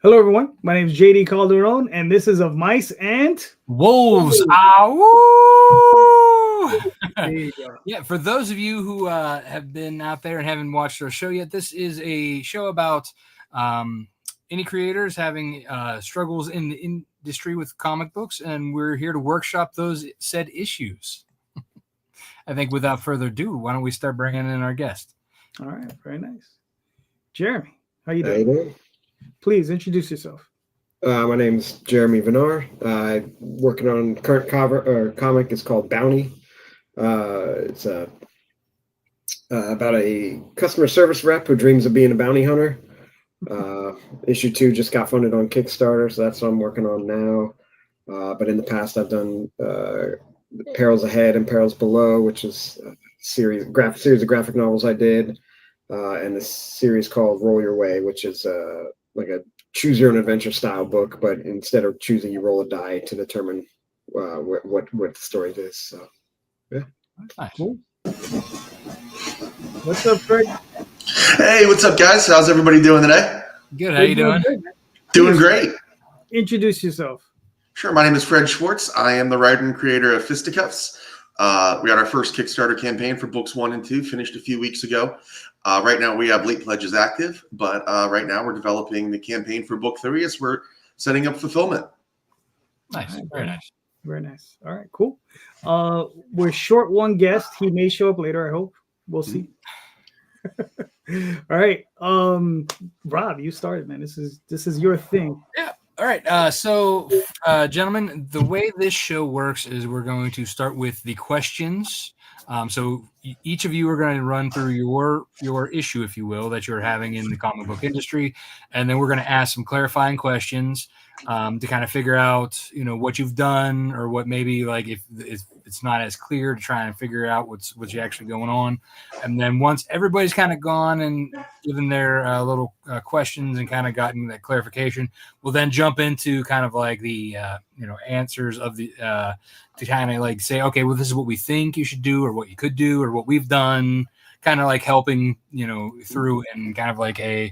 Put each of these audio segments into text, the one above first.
Hello, everyone. My name is JD Calderon, and this is Of Mice and Wolves. Ah, woo! There you go. Yeah, for those of you who have been out there and haven't watched our show yet, this is a show about indie creators having struggles in the industry with comic books, and we're here to workshop those said issues. I think without further ado, why don't we start bringing in our guest? All right, very nice. Jeremy, how you How you doing? doing? Please introduce yourself. My name's Jeremy Vinar. I'm working on current comic. It's called Bounty. It's about a customer service rep who dreams of being a bounty hunter. Issue 2 just got funded on Kickstarter, so that's what I'm working on now. But in the past, I've done Perils Ahead and Perils Below, which is a series of graphic novels I did, and this series called Roll Your Way, which is like a choose your own adventure style book, but instead of choosing, you roll a die to determine what the story is. So, yeah. Cool. What's up, Fred? Hey, what's up, guys? How's everybody doing today? Good. How you doing? Good, man. Doing great. Introduce yourself. Sure. My name is Fred Schwartz. I am the writer and creator of Fisticuffs. We got our first Kickstarter campaign for books 1 and 2, finished a few weeks ago. Right now we have late pledges active, but right now we're developing the campaign for book 3 as we're setting up fulfillment. Nice. Very nice. Very nice. All right, cool. We're short one guest. He may show up later, I hope. We'll see. All right. Rob, you started, man. This is your thing. Yeah. All right. So, gentlemen, the way this show works is we're going to start with the questions. So each of you are going to run through your issue, if you will, that you're having in the comic book industry, and then we're going to ask some clarifying questions to kind of figure out, what you've done, or what maybe like if it's not as clear, to try and figure out what's actually going on. And then once everybody's kind of gone and given their little questions and kind of gotten that clarification, we'll then jump into kind of like the answers of the to kind of like say, okay, well, this is what we think you should do, or what you could do, or what we've done, kind of like helping through, and kind of like a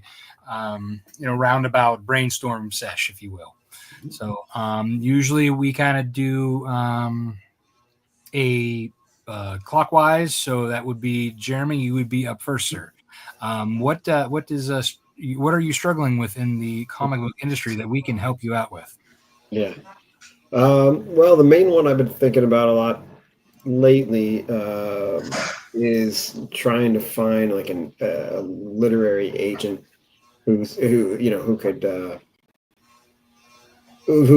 roundabout brainstorm sesh, if you will. So usually we kind of do a clockwise, so that would be Jeremy. You would be up first, sir. What are you struggling with in the comic book industry that we can help you out with? Yeah. Well, the main one I've been thinking about a lot lately is trying to find like a literary agent who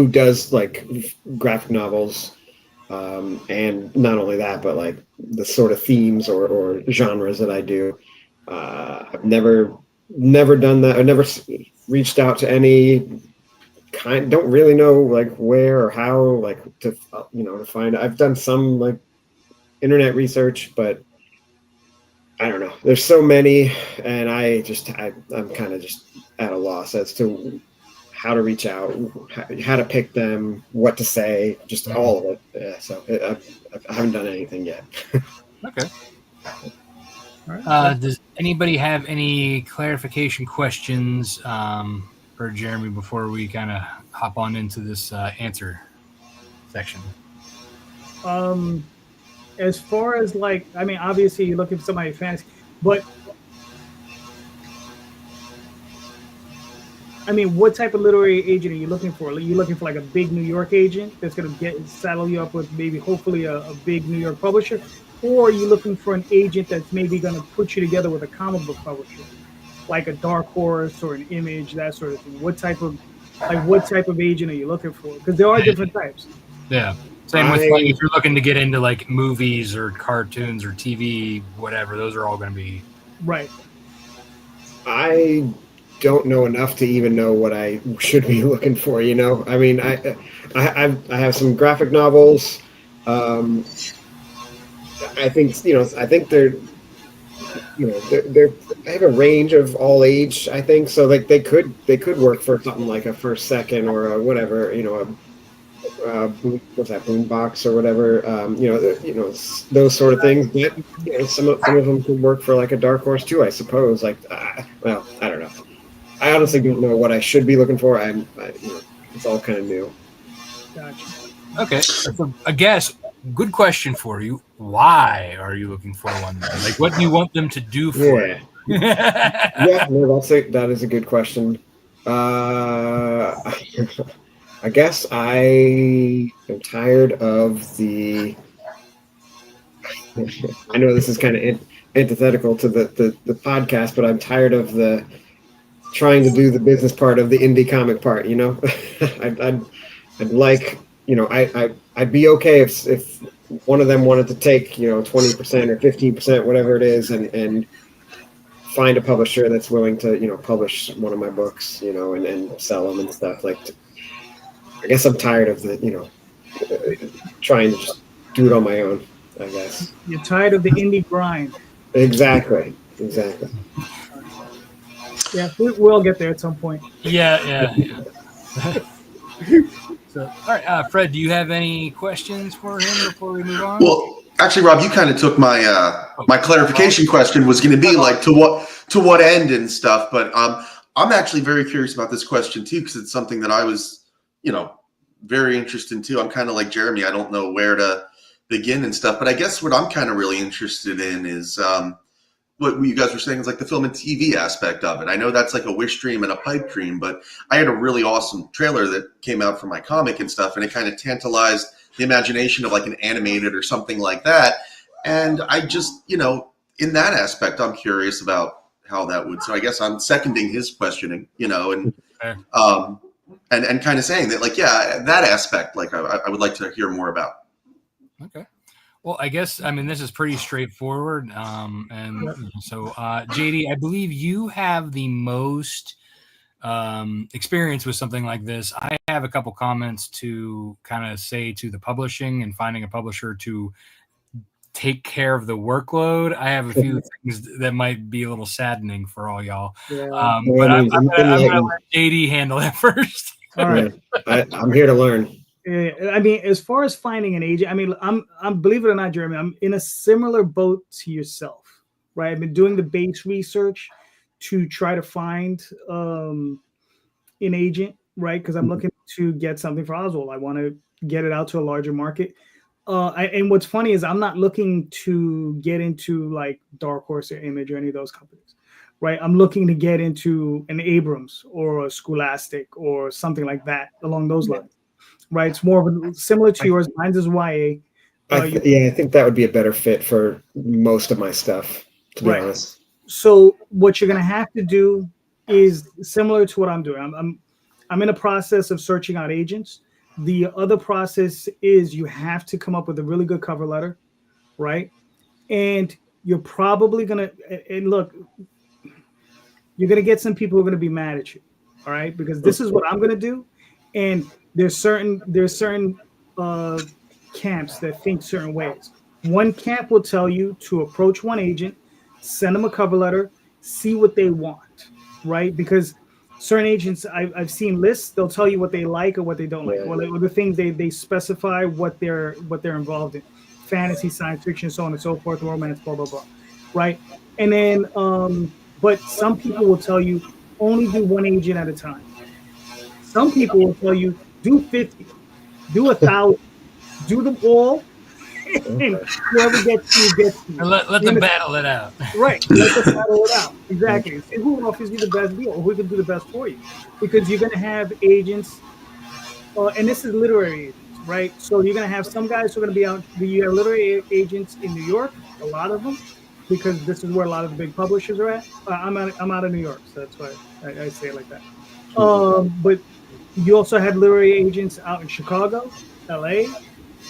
does like graphic novels, and not only that, but like the sort of themes or genres that I do. I've never done that. I've never reached out to any kind. Don't really know like where or how like to find. I've done some like internet research, but I don't know. There's so many, and I'm kind of just at a loss as to how to reach out, how to pick them, what to say, just all of it. Yeah, so I haven't done anything yet. Okay. All right. Does anybody have any clarification questions for Jeremy before we kind of hop on into this answer section? As far as like, I mean, obviously you're looking for somebody fancy, but I mean, what type of literary agent are you looking for? Are you looking for like a big New York agent that's going to saddle you up with maybe hopefully a big New York publisher? Or are you looking for an agent that's maybe going to put you together with a comic book publisher, like a Dark Horse or an Image, that sort of thing? What type of agent are you looking for? Because there are different types. Yeah. Same with like if you're looking to get into like movies or cartoons or TV, whatever, those are all going to be right. I don't know enough to even know what I should be looking for. I mean, I have some graphic novels. I think they're I have a range of all age. I think so. Like they could work for something like a First Second or a whatever. What's that, Boombox or whatever? Those sort of things. But some of them could work for like a Dark Horse too, I suppose. Like, well, I don't know. I honestly don't know what I should be looking for. It's all kind of new. Gotcha. Okay, so I guess good question for you. Why are you looking for one? Like, what do you want them to do for you? Yeah, no, that is a good question. I guess I am tired of the. I know this is kind of antithetical to the podcast, but I'm tired of the trying to do the business part of the indie comic part. I'd like, I'd be okay if one of them wanted to take 20% or 15%, whatever it is, and find a publisher that's willing to publish one of my books, and sell them and stuff. Like, I guess I'm tired of the trying to just do it on my own, I guess. You're tired of the indie grind. Exactly. Yeah, we'll get there at some point. Yeah. So, all right, Fred, do you have any questions for him before we move on? Well, actually, Rob, you kind of took my my clarification question was going to be like to what end and stuff. But I'm actually very curious about this question too, because it's something that I was, very interested in too. I'm kind of like Jeremy. I don't know where to begin and stuff. But I guess what I'm kind of really interested in is what you guys were saying is like the film and TV aspect of it. I know that's like a wish dream and a pipe dream, but I had a really awesome trailer that came out for my comic and stuff, and it kind of tantalized the imagination of like an animated or something like that. And I just, in that aspect, I'm curious about how that would. So I guess I'm seconding his questioning, and kind of saying that, like, yeah, that aspect, like, I would like to hear more about. Okay. Well, I guess, this is pretty straightforward. So, JD, I believe you have the most experience with something like this. I have a couple comments to kind of say to the publishing and finding a publisher to take care of the workload. I have a few things that might be a little saddening for all y'all. Yeah. But I'm going to let JD handle it first. All right. I'm here to learn. As far as finding an agent, I'm believe it or not, Jeremy, I'm in a similar boat to yourself, right? I've been doing the base research to try to find an agent, right? Because I'm looking to get something for Oswald. I want to get it out to a larger market. And what's funny is I'm not looking to get into like Dark Horse or Image or any of those companies, right? I'm looking to get into an Abrams or a Scholastic or something like that along those lines. Right, it's more of a, similar to yours. Mine's is YA. I think that would be a better fit for most of my stuff, to be honest. So what you're gonna have to do is similar to what I'm doing. I'm in a process of searching out agents. The other process is you have to come up with a really good cover letter, right? And you're probably gonna you're gonna get some people who are gonna be mad at you, all right? Because this is what I'm gonna do, and there's certain camps that think certain ways. One camp will tell you to approach one agent, send them a cover letter, see what they want, right? Because certain agents, I've seen lists, they'll tell you what they like or what they don't like. Well, the things they specify what they're involved in. Fantasy, science fiction, so on and so forth, romance, blah, blah, blah, right? And then, but some people will tell you only do one agent at a time. Some people will tell you do 50, do 1,000, do them all, and whoever gets you gets you. And let them battle it out. Right, let them battle it out. Exactly. See who offers you the best deal, or who can do the best for you. Because you're going to have agents, and this is literary agents, right? So you're going to have some guys who are going to be out. You have literary agents in New York, a lot of them, because this is where a lot of the big publishers are at. I'm out of New York, so that's why I say it like that. But you also have literary agents out in Chicago, LA.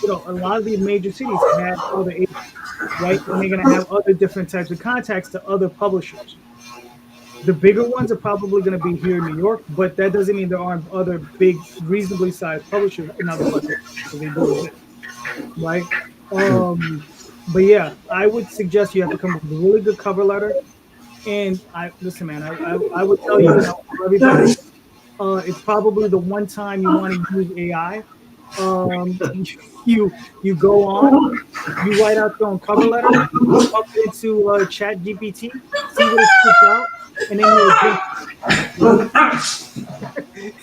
A lot of these major cities have other agents, right? And they're going to have other different types of contacts to other publishers. The bigger ones are probably going to be here in New York, but that doesn't mean there aren't other big, reasonably sized publishers in other places. So they do exist, right? But yeah, I would suggest you have to come up with a really good cover letter. And I would tell you, for everybody, it's probably the one time you want to use AI. You go on, you write out your own cover letter, up into Chat GPT, see what it spits out, and then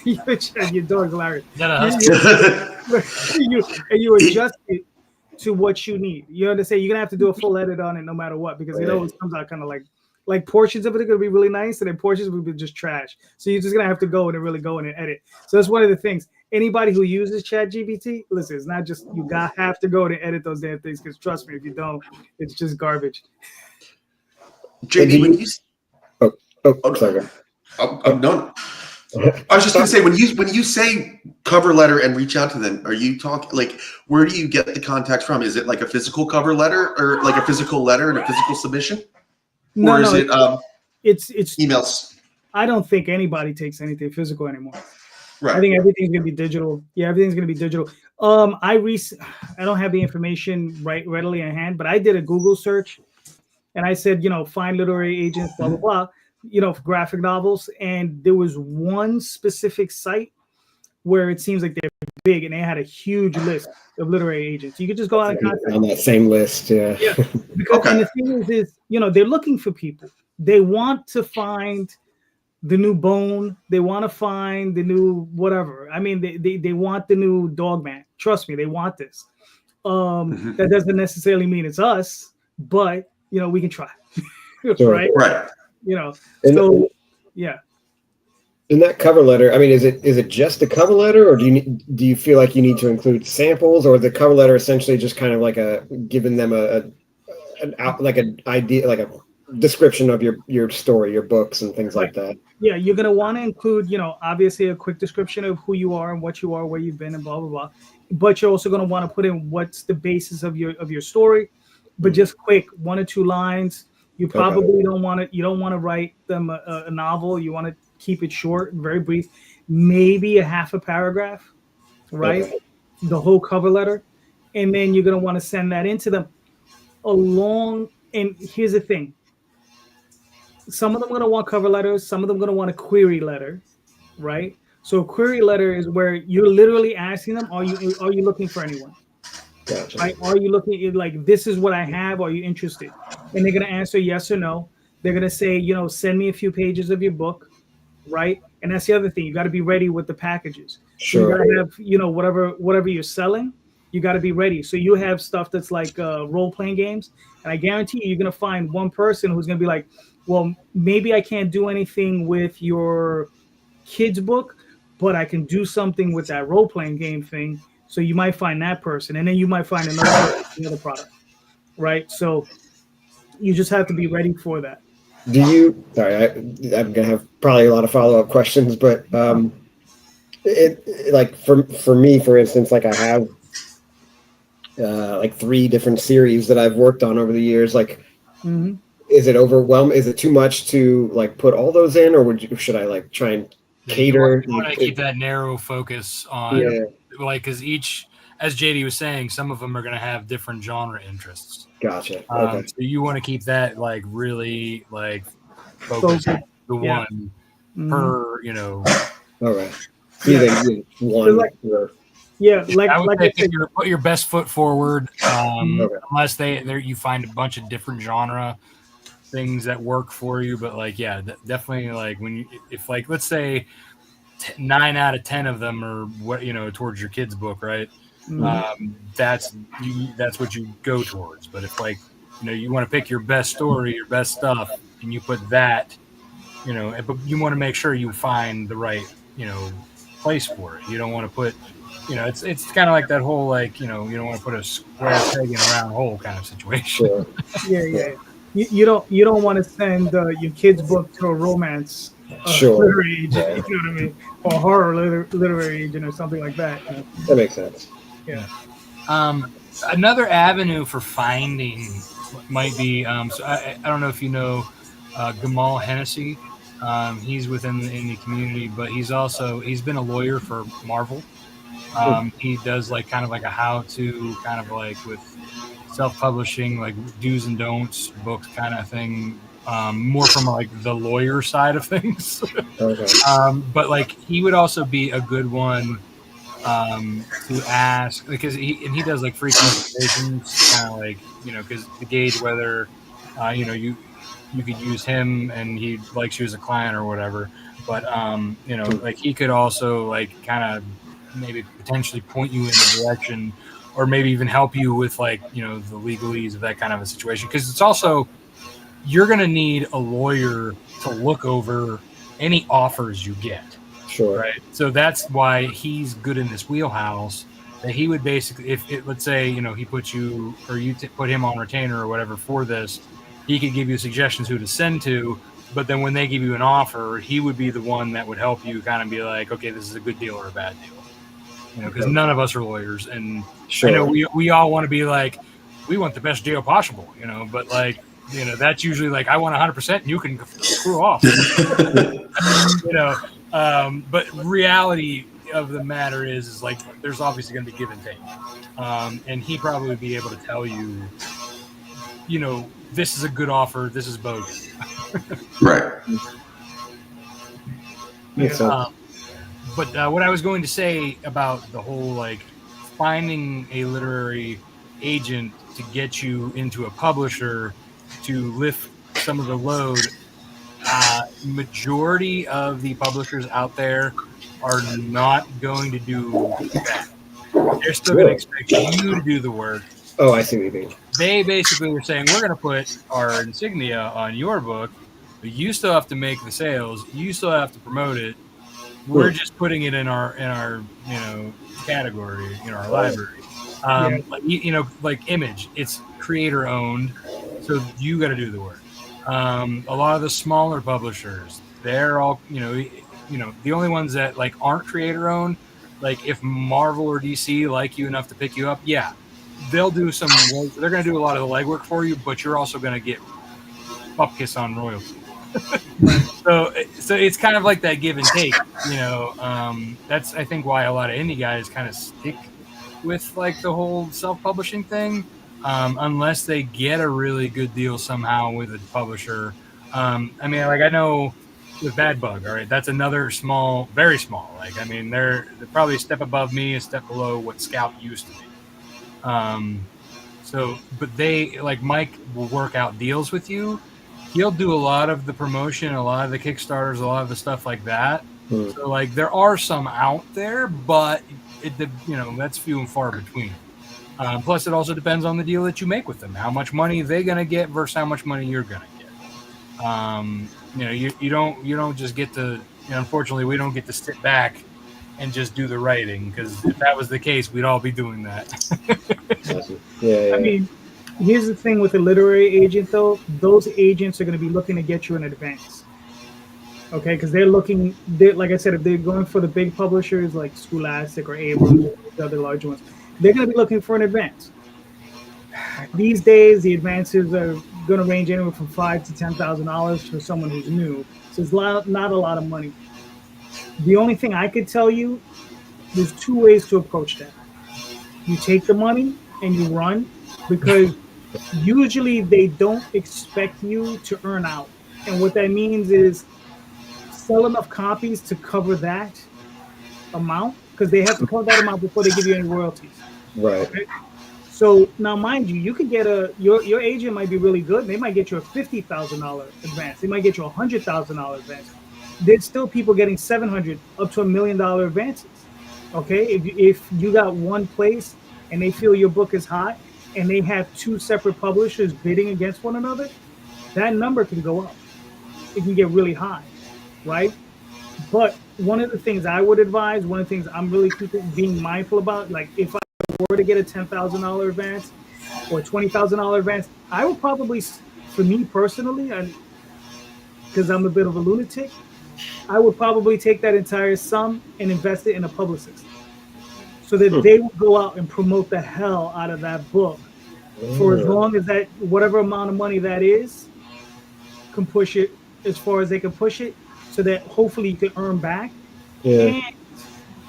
you adjust your dog, Larry. You adjust it to what you need. You understand? You're gonna have to do a full edit on it no matter what, because it always comes out kind of like portions of it are gonna be really nice, and then portions will be just trash. So you're just gonna have to go in and really go in and edit. So that's one of the things. Anybody who uses ChatGPT, listen, it's not just you have to go in and edit those damn things, because trust me, if you don't, it's just garbage. JD, when you sorry. No. I was just going to say, when you say cover letter and reach out to them, are you talking like, where do you get the contacts from? Is it like a physical cover letter, or like a physical letter and a physical submission? No, or is it it's emails? I don't think anybody takes anything physical anymore. Right. I think everything's gonna be digital. Yeah, everything's gonna be digital. I don't have the information readily at hand, but I did a Google search, and I said, find literary agents, blah blah blah, for graphic novels, and there was one specific site where it seems like they're big, and they had a huge list of literary agents. You could just go out and contact on that same list. Yeah. Because and the thing is, they're looking for people. They want to find the new Bone. They want to find the new whatever. I mean, they want the new Dogman. Trust me, they want this. That doesn't necessarily mean it's us, but we can try. Right? Right. Yeah. In that cover letter, I mean, is it just a cover letter, or do you feel like you need to include samples, or the cover letter essentially just kind of like giving them an idea, like a description of your story, your books, and things like that? Yeah, you're gonna want to include, obviously a quick description of who you are and what you are, where you've been, and blah blah blah. But you're also gonna want to put in what's the basis of your story, but just quick 1 or 2 lines. You probably don't want to write them a novel. You want to keep it short and very brief, maybe a half a paragraph, right? Okay. The whole cover letter. And then you're going to want to send that into them along. And here's the thing. Some of them are going to want cover letters. Some of them are going to want a query letter, right? So a query letter is where you're literally asking them, are you looking for anyone? Gotcha. Right? Are you looking at, like, this is what I have. Are you interested? And they're going to answer yes or no. They're going to say, send me a few pages of your book. Right, and that's the other thing. You got to be ready with the packages. Sure. So you got to have, whatever you're selling, you got to be ready. So you have stuff that's like role-playing games, and I guarantee you're gonna find one person who's gonna be like, well, maybe I can't do anything with your kid's book, but I can do something with that role-playing game thing. So you might find that person, and then you might find another product, right? So you just have to be ready for that. I'm gonna have probably a lot of follow-up questions, but like for me, for instance, like I have like 3 different series that I've worked on over the years. Like, is it overwhelming? Is it too much to like put all those in, or should I like try and cater? You want to keep that narrow focus on, like, because each, as JD was saying, some of them are going to have different genre interests. Gotcha. Okay. So you want to keep that like really like focused on the one per, All right. One. Like, I would say put your best foot forward. Unless you find a bunch of different genre things that work for you, but like, definitely like if like, let's say 9 out of 10 of them are what towards your kid's book, right? That's what you go towards. But if like you want to pick your best story, your best stuff, and you put that, but you want to make sure you find the right place for it. You don't want to put it's kind of like that whole like you don't want to put a square peg in a round hole kind of situation. Yeah. You don't want to send your kid's book to a romance literary agent, you know what I mean, or horror literary agent or something like that. That makes sense. Yeah. Another avenue for finding might be so I don't know if you know Gamal Hennessy. He's within the community, but he's been a lawyer for Marvel. He does like kind of like a how-to kind of like with self-publishing, like do's and don'ts books kind of thing, more from like the lawyer side of things. Okay. But like he would also be a good one to ask, because he does like free consultations, kind of like because to gauge whether you could use him and he likes you as a client or whatever. But like he could also like kind of maybe potentially point you in the direction, or maybe even help you with like the legalese of that kind of a situation. Because it's also, you're going to need a lawyer to look over any offers you get. Sure. Right. So that's why he's good in this wheelhouse. That he would basically, if let's say he puts you or you put him on retainer or whatever for this, he could give you suggestions who to send to. But then when they give you an offer, he would be the one that would help you kind of be like, okay, this is a good deal or a bad deal. Because none of us are lawyers, and Sure. I know we all want to be like, we want the best deal possible, but like, that's usually like, I want 100% and you can screw off. But reality of the matter is like, there's obviously going to be give and take. And he probably would be able to tell you, this is a good offer, this is bogus. Right. Makes sense. But what I was going to say about the whole like finding a literary agent to get you into a publisher to lift some of the load, majority of the publishers out there are not going to do that. They're still going to expect you to do the work. Oh, I see what you mean. They basically were saying, we're going to put our insignia on your book, but you still have to make the sales. You still have to promote it. We're just putting it in our category, our library. Like Image, it's creator owned, so you got to do the work. A lot of the smaller publishers, they're all the only ones that like aren't creator owned. Like if Marvel or DC like you enough to pick you up, yeah, they'll do some. They're going to do a lot of the legwork for you, but you're also going to get upkiss on royalty. So it's kind of like that give and take. That's I think why a lot of indie guys kind of stick with like the whole self-publishing thing, unless they get a really good deal somehow with a publisher. I mean, like I know with Bad Bug, all right, that's another small, very small. Like I mean, they're probably a step above me, a step below what Scout used to be. But they like Mike will work out deals with you. He'll do a lot of the promotion, a lot of the Kickstarters, a lot of the stuff like that. So like there are some out there, but that's few and far between. Plus, it also depends on the deal that you make with them. How much money they're gonna get versus how much money you're gonna get. You don't just get to. Unfortunately, we don't get to sit back and just do the writing, because if that was the case, we'd all be doing that. Yeah. I mean, here's the thing with a literary agent, though. Those agents are going to be looking to get you in advance. Okay, because they're like I said, if they're going for the big publishers like Scholastic or Abrams or the other large ones, they're going to be looking for an advance. These days, the advances are going to range anywhere from $5,000 to $10,000 for someone who's new. So it's not a lot of money. The only thing I could tell you, there's two ways to approach that. You take the money and you run, because usually they don't expect you to earn out. And what that means is sell enough copies to cover that amount, because they have to cover that amount before they give you any royalties. Right. Okay? So now, mind you, you could get your agent might be really good. They might get you a $50,000 advance. They might get you a $100,000 advance. There's still people getting $700,000 up to $1 million advances. Okay, if you got one place and they feel your book is hot and they have two separate publishers bidding against one another, that number can go up. It can get really high, right? But one of the things I would advise, one of the things I'm really being mindful about, like if I were to get a $10,000 advance or $20,000 advance, I would probably, for me personally, and because I'm a bit of a lunatic, I would probably take that entire sum and invest it in a publicist, so that they will go out and promote the hell out of that book for as long as that, whatever amount of money that is, can push it as far as they can push it, so that hopefully you can earn back, and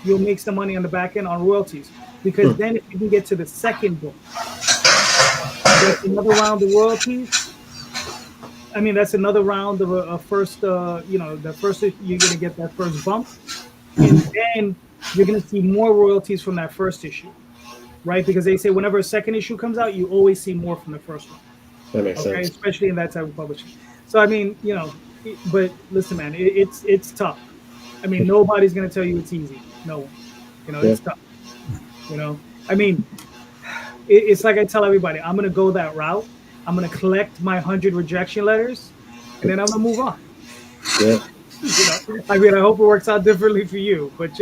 you'll make some money on the back end on royalties. Because then if you can get to the second book, that's another round of royalties. I mean, that's another round of a first, the first, you're going to get that first bump. And then you're going to see more royalties from that first issue, right? Because they say whenever a second issue comes out, you always see more from the first one. That makes sense. Especially in that type of publishing. So I mean, but listen, man, it's tough. I mean, nobody's gonna tell you it's easy. No one. It's tough. I mean, it's like I tell everybody, I'm gonna go that route. I'm gonna collect my 100 rejection letters, and then I'm gonna move on. Yeah. I mean, I hope it works out differently for you, but I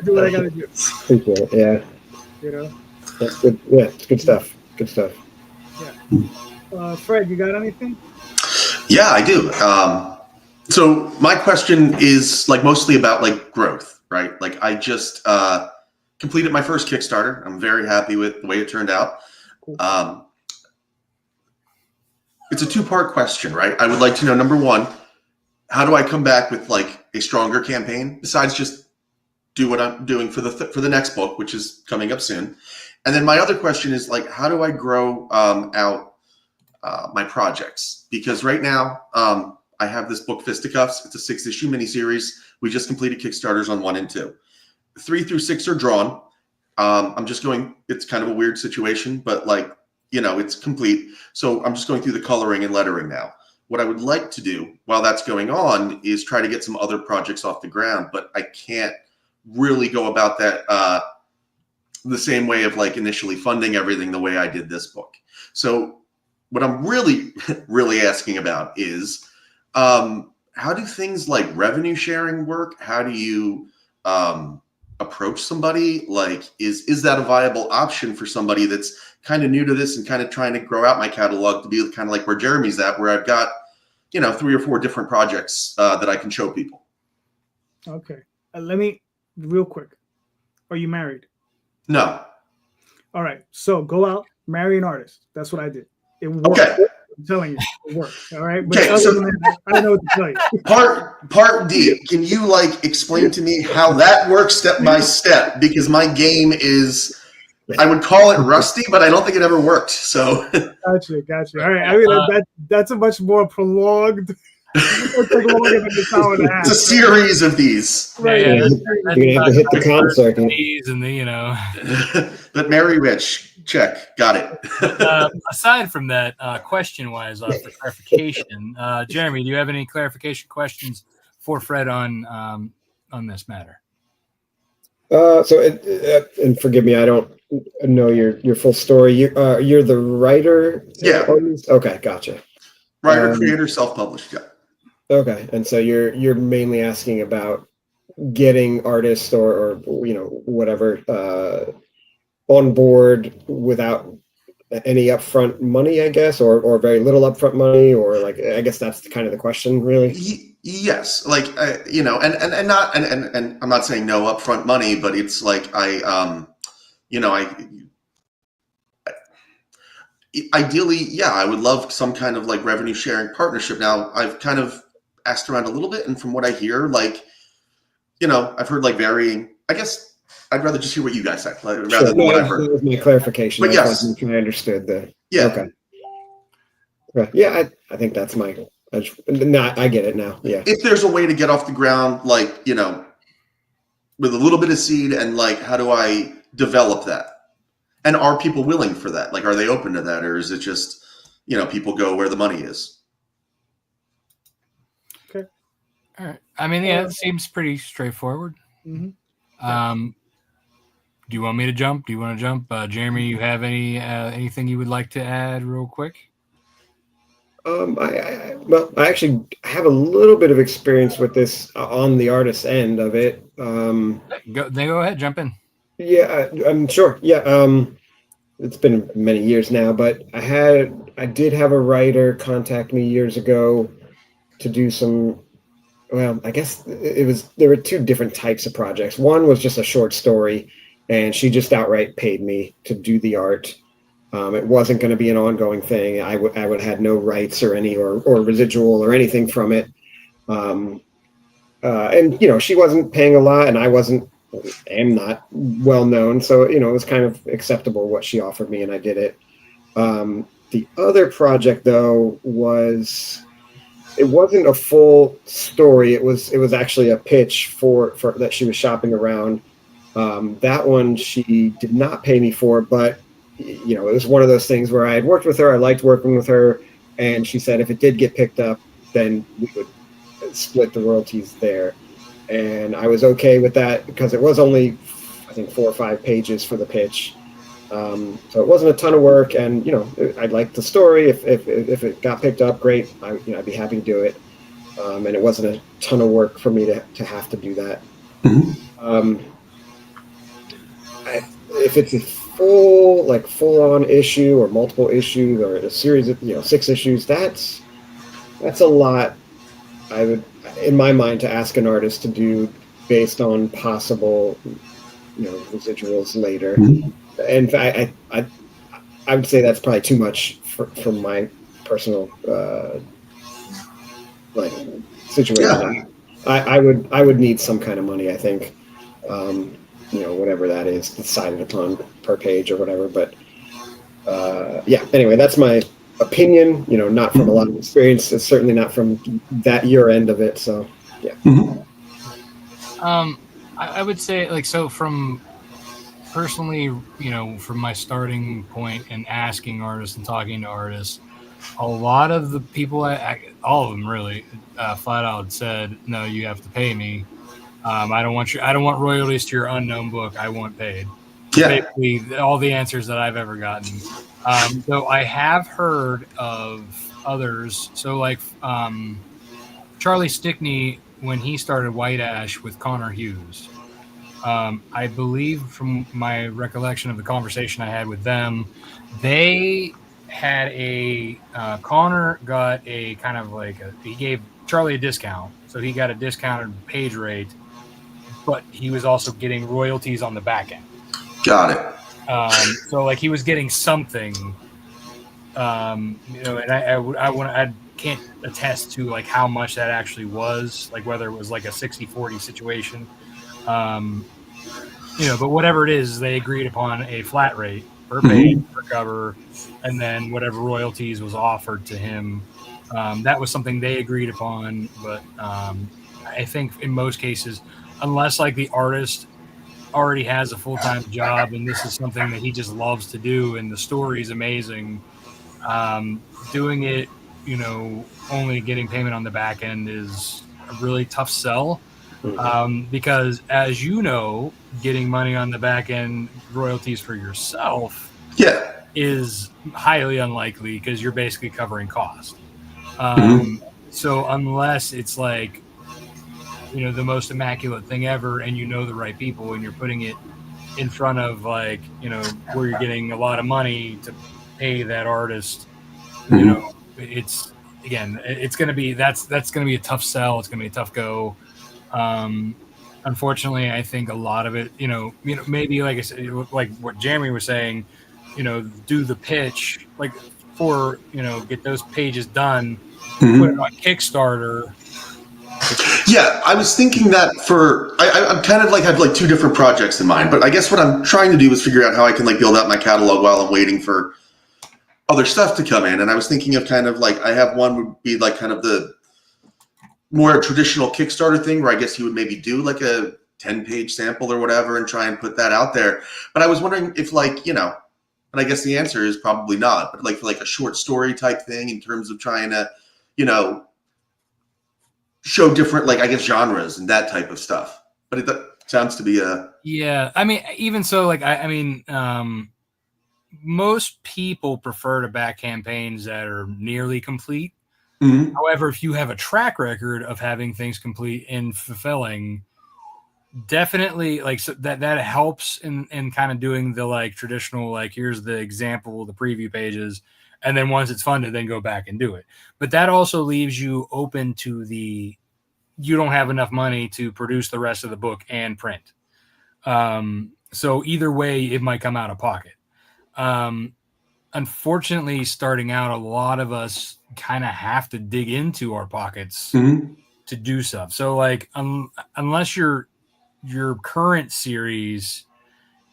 do what I gotta do. Appreciate it. Yeah. That's good. Yeah, it's good stuff. Good stuff. Yeah. Fred, you got anything? Yeah, I do. So my question is like mostly about like growth, right? Like I just completed my first Kickstarter. I'm very happy with the way it turned out. Cool. It's a two-part question, right? I would like to know, number one, how do I come back with like a stronger campaign besides just do what I'm doing for the next book, which is coming up soon? And then my other question is like, how do I grow out my projects? Because right now I have this book, Fisticuffs. It's a 6-issue miniseries. We just completed Kickstarters on 1 and 2. 3 through 6 are drawn. I'm just going, it's kind of a weird situation, but like, it's complete. So I'm just going through the coloring and lettering now. What I would like to do while that's going on is try to get some other projects off the ground, but I can't really go about that the same way of like initially funding everything the way I did this book. So what I'm really, really asking about is how do things like revenue sharing work? How do you approach somebody? Like, is that a viable option for somebody that's kind of new to this and kind of trying to grow out my catalog to be kind of like where Jeremy's at, where I've got, 3 or 4 different projects that I can show people? Okay. Let me, real quick. Are you married? No. All right. So go out, marry an artist. That's what I did. It worked. Okay. I'm telling you, it worked. All right. But Okay, so than that, I don't know what to tell you. Part D, can you like explain to me how that works step by step? Because my game is, I would call it rusty, but I don't think it ever worked. So Gotcha. All right. I mean, that's a much more prolonged. It'll take longer than this hour and a half. it's a series of these. Right. Yeah, you're gonna have to hit the con circuit. And the, But Mary Rich, check, got it. aside from that, question-wise, for clarification, Jeremy, do you have any clarification questions for Fred on this matter? And forgive me, I don't know your full story. You're the writer. Yeah. Okay, gotcha. Writer, creator, self-published. Yeah. Okay, and so you're mainly asking about getting artists or whatever on board without any upfront money, I guess, or very little upfront money, or like I guess that's kind of the question, really. Yes, like and I'm not saying no upfront money, but it's like ideally, yeah, I would love some kind of like revenue sharing partnership. Now, I've kind of asked around a little bit, and from what I hear, like, I've heard like varying. I guess I'd rather just hear what you guys say, rather than what I've heard. That was my clarification. But yes, I understood the. Yeah. Okay. Right. Yeah, I think that's my. I get it now. Yeah. If there's a way to get off the ground, like with a little bit of seed, and like, how do I develop that? And are people willing for that? Like, are they open to that, or is it just, people go where the money is? Okay. All right. I mean, yeah, it seems pretty straightforward. Mm-hmm. Do you want me to jump? Do you want to jump? Jeremy, you have anything you would like to add real quick? I actually have a little bit of experience with this on the artist end of it. Go ahead, jump in. Yeah, I'm sure. Yeah, it's been many years now, but I did have a writer contact me years ago to do some. Well, I guess there were 2 different types of projects. One was just a short story, and she just outright paid me to do the art. It wasn't going to be an ongoing thing. I would have had no rights or any or residual or anything from it. And she wasn't paying a lot, and I am not well known, so it was kind of acceptable what she offered me, and I did it. The other project though it wasn't a full story. It was actually a pitch for that she was shopping around. That one she did not pay me for, but it was one of those things where I had worked with her. I liked working with her, and she said if it did get picked up, then we would split the royalties there. And I was okay with that because it was only, I think, 4 or 5 pages for the pitch. So it wasn't a ton of work, and I liked the story. If it got picked up, great. I'd be happy to do it. And it wasn't a ton of work for me to have to do that. Mm-hmm. If it's a full-on issue or multiple issues or a series of 6 issues, that's a lot. I would, in my mind, to ask an artist to do based on possible residuals later. Mm-hmm. And I would say that's probably too much for my personal situation. Yeah. I would need some kind of money, I think. Whatever that is decided upon per page or whatever. But anyway, that's my opinion. Not from a lot of experience. It's certainly not from that year end of it. So yeah. Mm-hmm. I would say so from personally, from my starting point and asking artists and talking to artists, a lot of the people, all of them really, flat out said, "No, you have to pay me. I don't want royalties to your unknown book. I want paid." Yeah. Basically, all the answers that I've ever gotten. Though I have heard of others. So Charlie Stickney, when he started White Ash with Connor Hughes, I believe from my recollection of the conversation I had with them, they had Connor got a kind of he gave Charlie a discount. So he got a discounted page rate, but he was also getting royalties on the back end. Got it. So he was getting something, and I can't attest to how much that actually was, whether it was a 60-40 situation. But whatever it is, they agreed upon a flat rate per page, per cover, and then whatever royalties was offered to him. That was something they agreed upon, but I think in most cases, unless the artist already has a full-time job and this is something that he just loves to do and the story is amazing, doing it, only getting payment on the back end is a really tough sell. Because as getting money on the back end, royalties for yourself, is highly unlikely because you're basically covering cost. So unless it's the most immaculate thing ever, and the right people, and you're putting it in front of where you're getting a lot of money to pay that artist, it's going to be that's going to be a tough sell. It's going to be a tough go. Unfortunately, I think a lot of it, maybe I said, what Jeremy was saying, do the pitch, for, get those pages done, put it on Kickstarter. Yeah, I was thinking that I'm kind of have 2 different projects in mind, but I guess what I'm trying to do is figure out how I can build out my catalog while I'm waiting for other stuff to come in. And I was thinking of kind of I have one would be kind of the more traditional Kickstarter thing where I guess you would maybe do a 10-page sample or whatever and try and put that out there. But I was wondering if and I guess the answer is probably not, but a short story type thing in terms of trying to, show different, I guess, genres and that type of stuff. But it sounds to be a... Yeah. I mean, even so, most people prefer to back campaigns that are nearly complete. However, if you have a track record of having things complete and fulfilling, definitely so that helps in kind of doing the traditional, here's the example, the preview pages, and then once it's funded, then go back and do it. But that also leaves you open to you don't have enough money to produce the rest of the book and print. So either way, it might come out of pocket. Unfortunately, starting out, a lot of us kind of have to dig into our pockets to do stuff. So unless your current series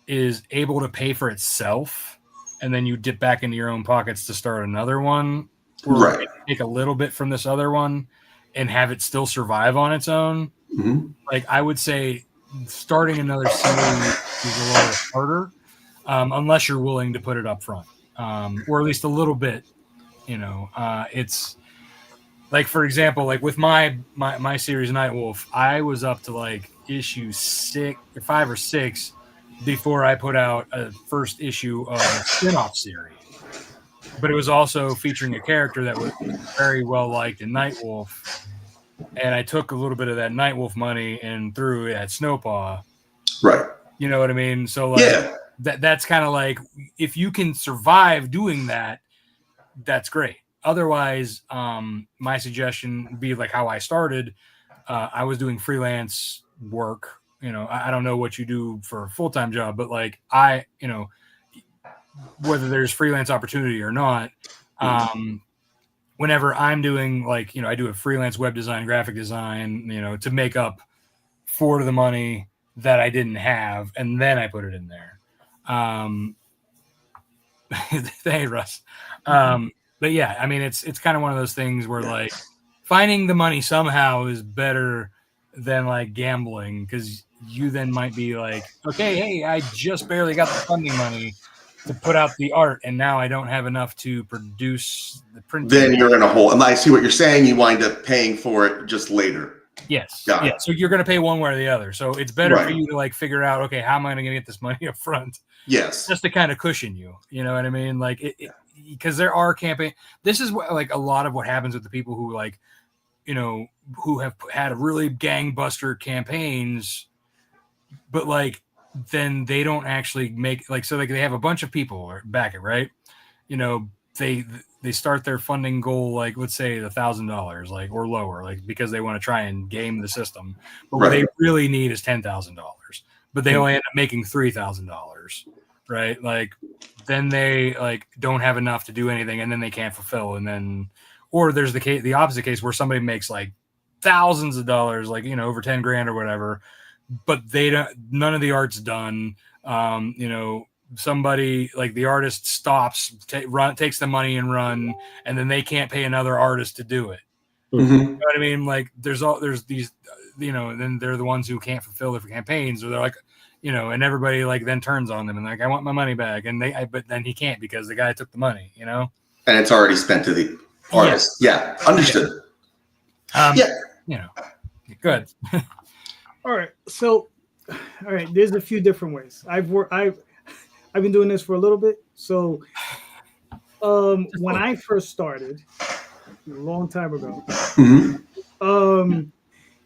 is able to pay for itself, and then you dip back into your own pockets to start another one, or take a little bit from this other one and have it still survive on its own. I would say starting another series is a little harder, unless you're willing to put it up front, or at least a little bit. It's like for example, like with my series Nightwolf, I was up to like issue 5 or 6 before I put out a first issue of a spin-off series. But it was also featuring a character that was very well liked in Nightwolf, and I took a little bit of that Nightwolf money and threw it at Snowpaw. Right. You know what I mean? So like that's kind of like, if you can survive doing that, that's great. Otherwise, my suggestion would be like how I started. I was doing freelance work. You know, I don't know what you do for a full-time job, but like whether there's freelance opportunity or not, whenever I'm doing like, I do a freelance web design, graphic design, to make up for the money that I didn't have, and then I put it in there. Hey, Russ. But yeah, I mean, it's kind of one of those things where like finding the money somehow is better than like gambling, because you then might be like, okay, hey, I just barely got the funding money to put out the art, and now I don't have enough to produce the print. Then you're in a hole. And I see what you're saying. You wind up paying for it just later. Yes. Got it. So you're going to pay one way or the other. So it's better for you to like figure out, okay, how am I going to get this money up front? Yes. Just to kind of cushion you. You know what I mean? Like, because there are campaign. This is what, like, a lot of what happens with the people who like, who have had really gangbuster campaigns, but like, then they don't actually make like, so like they have a bunch of people back it, right? They start their funding goal, like let's say $1,000, like, or lower, like, because they want to try and game the system. But what they really need is $10,000, but they only end up making $3,000, right? Like, then they like don't have enough to do anything, and then they can't fulfill. And then, or there's the opposite case where somebody makes like thousands of dollars, like, over 10 grand or whatever, but none of the art's done. Somebody like the artist stops, takes the money and run, and then they can't pay another artist to do it. Mm-hmm. You know what I mean? Like there's these, then they're the ones who can't fulfill their campaigns, or they're like, and everybody like then turns on them and like, I want my money back. And but then he can't because the guy took the money, and it's already spent to the artist. Yeah. Understood. Good. All right. So, there's a few different ways. I've been doing this for a little bit. So, when I first started, a long time ago,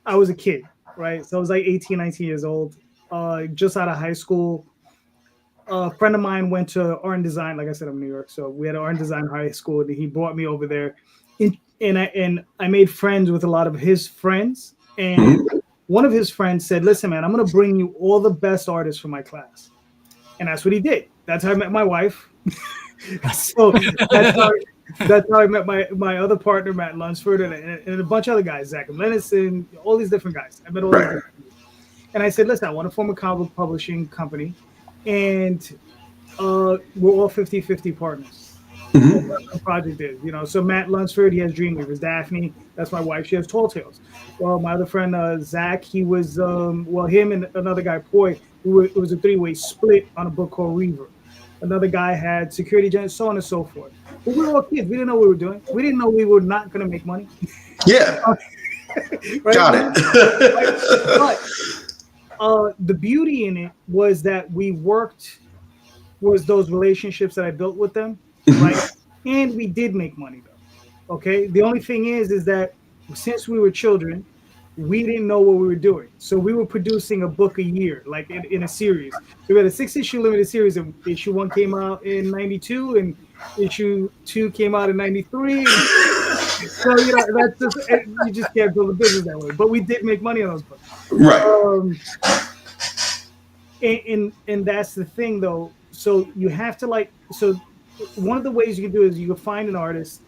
I was a kid, right? So I was like 18, 19 years old, just out of high school. A friend of mine went to art and design. Like I said, I'm in New York, so we had art and design high school. And he brought me over there, and I made friends with a lot of his friends. And one of his friends said, "Listen, man, I'm going to bring you all the best artists from my class." And that's what he did. That's how I met my wife. So that's how I met my other partner, Matt Lunsford, and a bunch of other guys, Zach Lenison, all these different guys. I met all these different people. And I said, listen, I want to form a comic book publishing company, and we're all 50-50 partners. The project is, so Matt Lunsford, he has Dreamweavers. Daphne, that's my wife, she has Tall Tales. Well, my other friend, Zach, he was, him and another guy, Poi, it was a 3-way split on a book called Reaver. Another guy had Security Agent, so on and so forth. But we were all kids. We didn't know what we were doing. We didn't know we were not going to make money. Yeah. Right? Got it. But the beauty in it was that was those relationships that I built with them, right? And we did make money, though. Okay? The only thing is that since we were children, we didn't know what we were doing. So we were producing a book a year, like in a series. So we had a 6-issue limited series, and issue 1 came out in 92, and issue 2 came out in 93. So, that's just, you just can't build a business that way. But we did make money on those books. Right. And that's the thing, though. So you have to so one of the ways you can do is you can find an artist,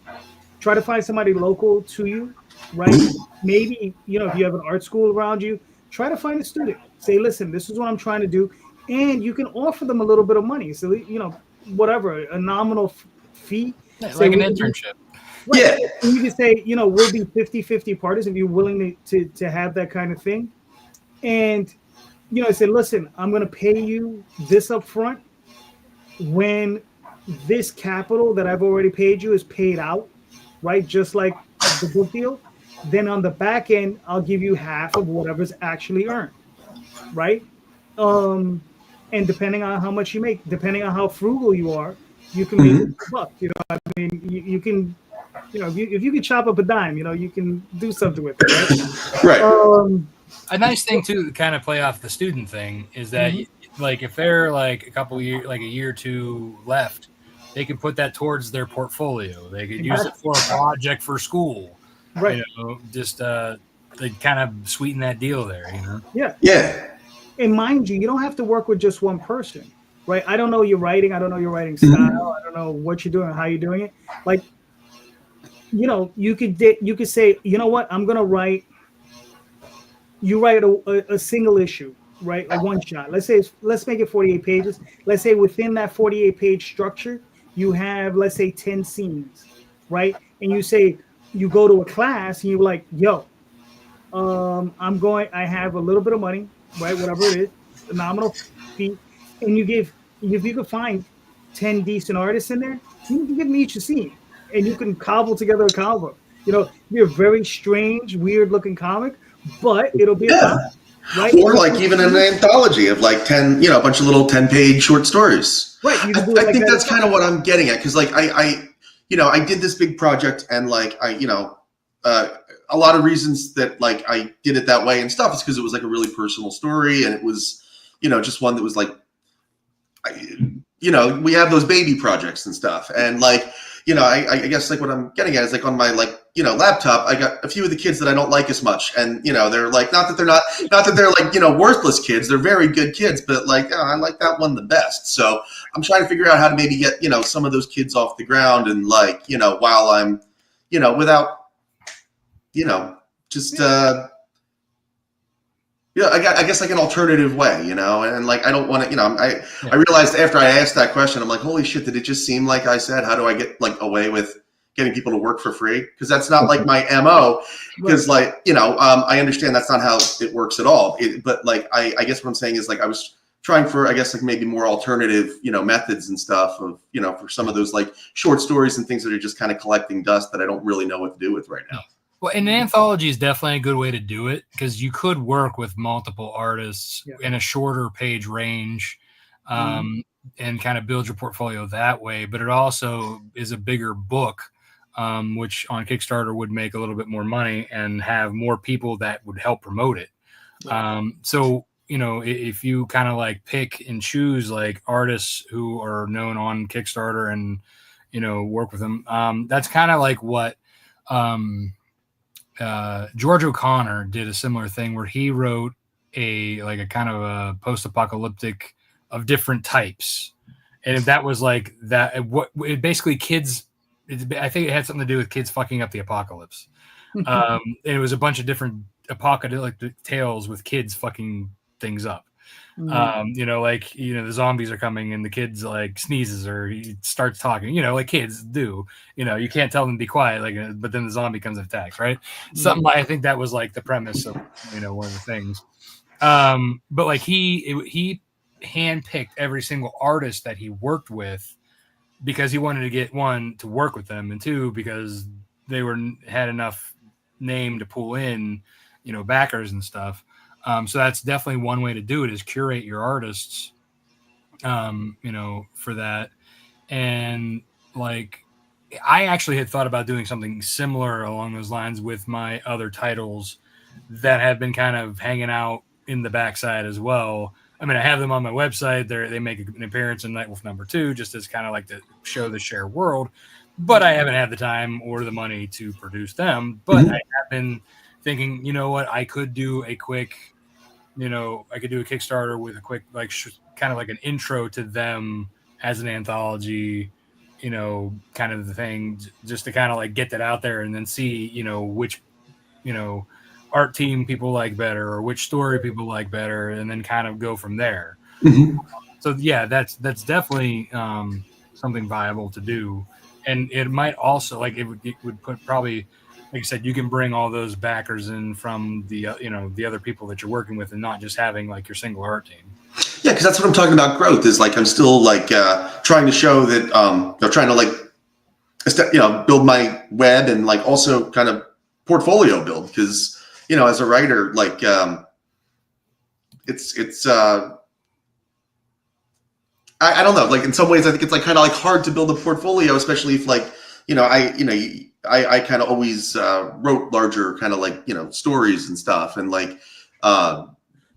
try to find somebody local to you, right? Maybe, if you have an art school around you, try to find a student. Say, listen, this is what I'm trying to do. And you can offer them a little bit of money. So, whatever, a nominal fee. Yeah, like an internship. Right. Yeah. And you can say, we'll be 50-50 partners if you're willing to have that kind of thing. And, I said, listen, I'm going to pay you this up front when this capital that I've already paid you is paid out, right? Just like the book deal, then on the back end, I'll give you half of whatever's actually earned, right? And depending on how much you make, depending on how frugal you are, you can make a buck. You know, I mean, you can, you know, if you can chop up a dime, you know, you can do something with it, right? Right. A nice thing too, to kind of play off the student thing, is that like if they're like a couple years, like a year or two left, they can put that towards their portfolio. They could use it for a project for school, right? You know, just they kind of sweeten that deal there, you know. Yeah. And mind you, you don't have to work with just one person, right? I don't know your writing. I don't know your writing style. I don't know what you're doing, how you're doing it. Like, you know, you could say, you know what, I'm gonna write. You write a single issue, right? A one shot. Let's make it 48 pages. Let's say within that 48-page structure, you have, let's say, 10 scenes, right? And you say, you go to a class and you're like, yo, I have a little bit of money, right? Whatever it is, a nominal fee. And if you could find 10 decent artists in there, you can give me each a scene. And you can cobble together a comic book. You know, you're a very strange, weird looking comic, but it'll be a comic, right? Or like even an anthology of like 10, you know, a bunch of little 10-page short stories. Right. You can do I like think that that's kind of what I'm getting at. Cause like I did this big project and like a lot of reasons that like I did it that way and stuff is because it was like a really personal story. And it was, you know, just one that was like, we have those baby projects and stuff. And like, you know, I guess like what I'm getting at is like on my like, you know, laptop, I got a few of the kids that I don't like as much. And, you know, they're like, not that they're like, you know, worthless kids. They're very good kids, but like, I like that one the best. So I'm trying to figure out how to maybe get, you know, some of those kids off the ground and like, you know, while I'm, you know, without, you know, just, I guess like an alternative way, you know, and like I don't want to, you know, I realized after I asked that question, I'm like, holy shit, did it just seem like I said, how do I get like away with getting people to work for free? Because that's not like my MO. Because like, you know, I understand that's not how it works at all. But like, I guess what I'm saying is like I was trying for, I guess like maybe more alternative, you know, methods and stuff of, you know, for some of those like short stories and things that are just kind of collecting dust that I don't really know what to do with right now. Well, an anthology is definitely a good way to do it because you could work with multiple artists in a shorter page range and kind of build your portfolio that way. But it also is a bigger book, which on Kickstarter would make a little bit more money and have more people that would help promote it. So, you know, if you kind of like pick and choose like artists who are known on Kickstarter and, you know, work with them, that's kind of like what George O'Connor did a similar thing where he wrote a kind of a post-apocalyptic of different types. And if that was like that, it basically kids, I think it had something to do with kids fucking up the apocalypse. And it was a bunch of different apocalyptic tales with kids fucking things up. You know, like, you know, the zombies are coming and the kids like sneezes or he starts talking, you know, like kids do, you know, you can't tell them to be quiet, like, but then the zombie comes and attacks, right? Something I think that was like the premise of, you know, one of the things. But like he handpicked every single artist that he worked with because he wanted to get one to work with them and two because they had enough name to pull in, you know, backers and stuff. So that's definitely one way to do it is curate your artists, you know, for that. And like, I actually had thought about doing something similar along those lines with my other titles that have been kind of hanging out in the backside as well. I mean, I have them on my website. They make an appearance in Nightwolf #2 just as kind of like to show the share world, but I haven't had the time or the money to produce them. But I have been thinking, you know what, I could do a quick, you know, I could do a Kickstarter with a quick, like, kind of like an intro to them as an anthology, you know, kind of the thing, just to kind of like get that out there and then see, you know, which, you know, art team people like better or which story people like better, and then kind of go from there. So yeah, that's definitely something viable to do. And it might also, like, it would put probably, like I said, you can bring all those backers in from the, you know, the other people that you're working with and not just having like your single art team. Yeah, because that's what I'm talking about. Growth is like I'm still like trying to show that trying to like, you know, build my web and like also kind of portfolio build, because as a writer, like it's I don't know, like in some ways I think it's like kind of like hard to build a portfolio, especially if like I kind of always wrote larger kind of like stories and stuff, and like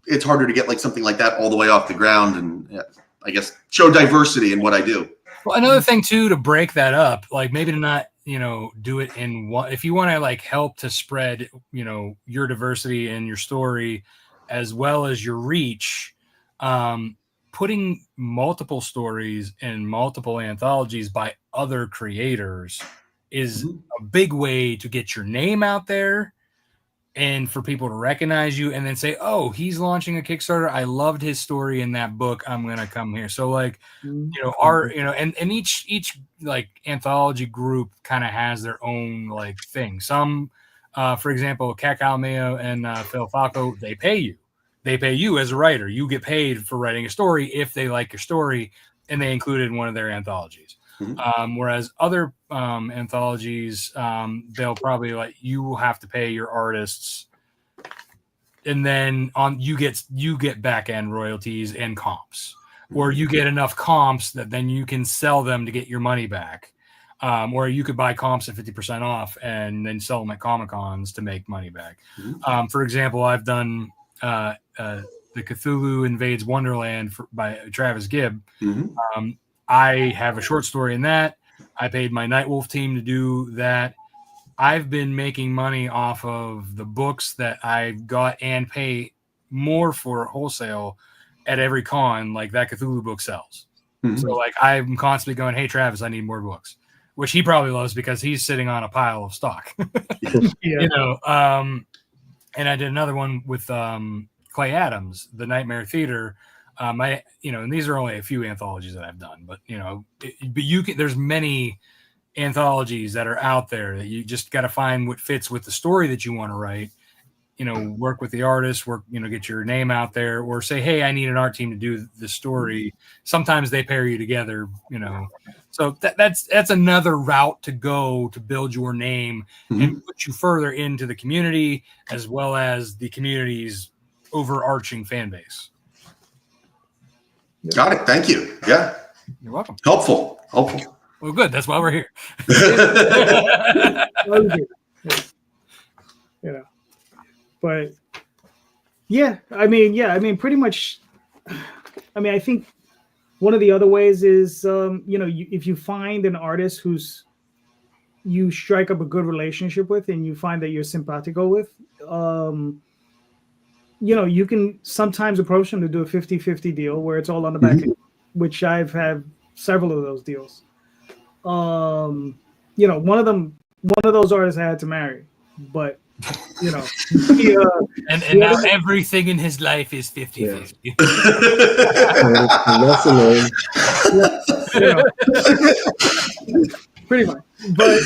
it's harder to get like something like that all the way off the ground, and I guess show diversity in what I do. Well, another thing too, to break that up, like maybe to not do it in one. If you want to like help to spread your diversity and your story as well as your reach, putting multiple stories in multiple anthologies by other creators is a big way to get your name out there and for people to recognize you and then say, oh, he's launching a Kickstarter. I loved his story in that book. I'm going to come here. So like, and each like anthology group kind of has their own like thing. Some, for example, Cat Calmeo and Phil Falco, they pay you. They pay you as a writer. You get paid for writing a story if they like your story and they include it in one of their anthologies. Whereas other anthologies, they'll probably like you will have to pay your artists, and then you get back end royalties and comps, or you get enough comps that then you can sell them to get your money back, or you could buy comps at 50% off and then sell them at Comic-Cons to make money back. For example, I've done the Cthulhu Invades Wonderland by Travis Gibb. I have a short story in that. I paid my Nightwolf team to do that. I've been making money off of the books that I got and pay more for wholesale at every con, like that Cthulhu book sells. So like I'm constantly going, hey Travis, I need more books, which he probably loves because he's sitting on a pile of stock. And I did another one with Clay Adams, The Nightmare Theater. And these are only a few anthologies that I've done, but there's many anthologies that are out there that you just got to find what fits with the story that you want to write. Work with the artist, get your name out there, or say, hey, I need an art team to do the story. Sometimes they pair you together, So that's another route to go to build your name and put you further into the community as well as the community's overarching fan base. Got it. Thank you. Yeah. You're welcome. Helpful. Well, good. That's why we're here. But pretty much. I think one of the other ways is, if you find an artist you strike up a good relationship with, and you find that you're simpatico with, you can sometimes approach them to do a 50-50 deal where it's all on the back end, which I've had several of those deals. One of those artists I had to marry, but and now everything in his life is 50-50. Pretty much. But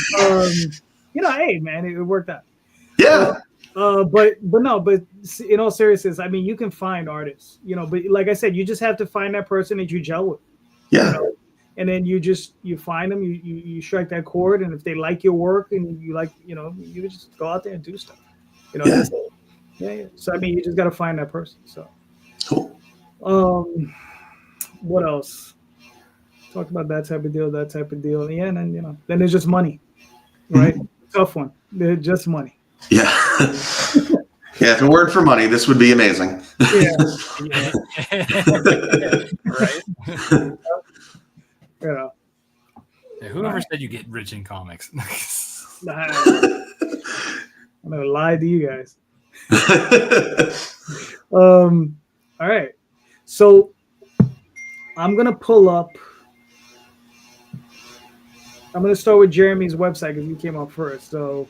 hey man, it worked out. Yeah. But in all seriousness, you can find artists, but like I said, you just have to find that person that you gel with. Yeah. And then you find them, you strike that chord, and if they like your work and you like, you just go out there and do stuff. That's it. Yeah. So you just got to find that person. So cool. What else? Talk about that type of deal. Yeah, and then then there's just money, right? Tough one. There's just money. Yeah. Yeah, if it weren't for money, this would be amazing. Yeah. Right. Yeah. Whoever said you get rich in comics? I'm gonna lie to you guys. All right. So I'm gonna pull up. I'm gonna start with Jeremy's website because you came up first. So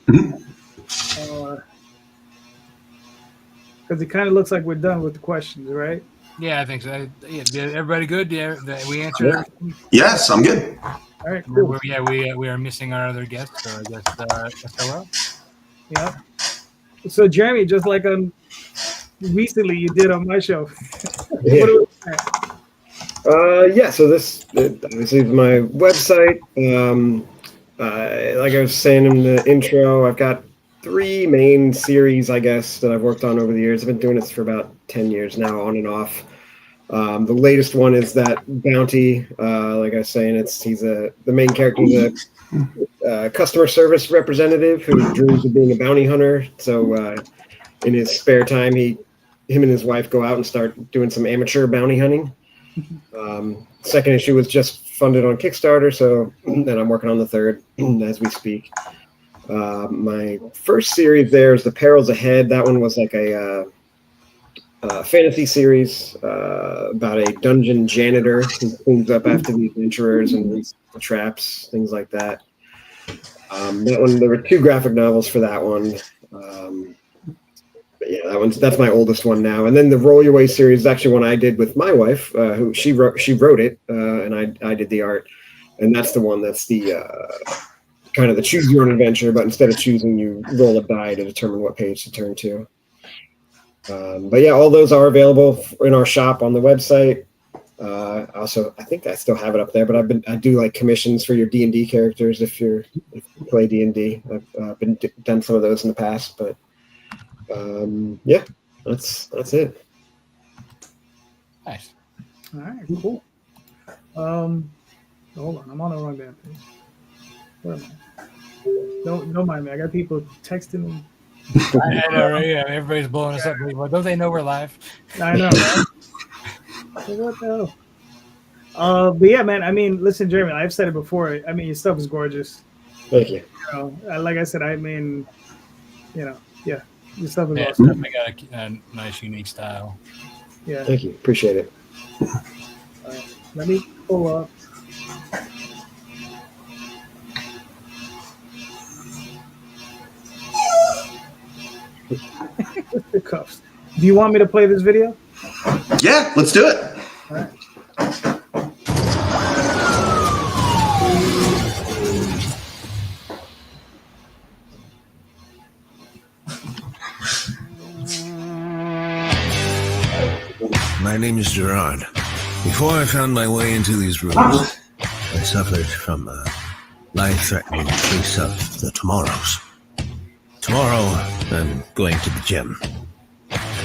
because it kind of looks like we're done with the questions, right? Yeah, I think so. Yeah, everybody good? Yeah, we answered everything? Yes, I'm good. All right, cool. We are missing our other guest, so I guess farewell. Yeah. So Jeremy, just like recently you did on my show. Yeah. So this obviously is my website. Like I was saying in the intro, I've got three main series, I guess, that I've worked on over the years. I've been doing this for about 10 years now, on and off. The latest one is that Bounty, like I was saying, the main character is a customer service representative who dreams of being a bounty hunter. So in his spare time, him and his wife go out and start doing some amateur bounty hunting. Second issue was just funded on Kickstarter, so then I'm working on the third as we speak. My first series there is The Perils Ahead. That one was like a fantasy series about a dungeon janitor who cleans up after the adventurers and reads the traps, things like that. That one, there were 2 graphic novels for that one. But yeah, that's my oldest one now. And then the Roll Your Way series is actually one I did with my wife, who she wrote it, and I did the art. And that's the one that's the kind of the choose your own adventure, but instead of choosing, you roll a die to determine what page to turn to. But yeah, all those are available in our shop on the website. Also, I think I still have it up there, but I do like commissions for your D&D characters if you play D&D. I've done some of those in the past, but yeah, that's it. Nice. All right, cool. Hold on, I'm on the wrong damn page. Where am I? Don't mind me. I got people texting me. I know, right? Yeah, everybody's blowing us up. Well, don't they know we're live? I know, right? What the hell? But yeah, man. I mean, listen, Jeremy. I've said it before. I mean, your stuff is gorgeous. Thank you. You know, like I said, I mean, yeah, your stuff is Yeah, awesome. definitely got a nice, unique style. Yeah. Thank you. Appreciate it. All right. Let me pull up. The cuffs. Do you want me to play this video? Yeah, let's do it. All right. My name is Gerard. Before I found my way into these rooms, I suffered from a life-threatening case of the tomorrows. Tomorrow, I'm going to the gym.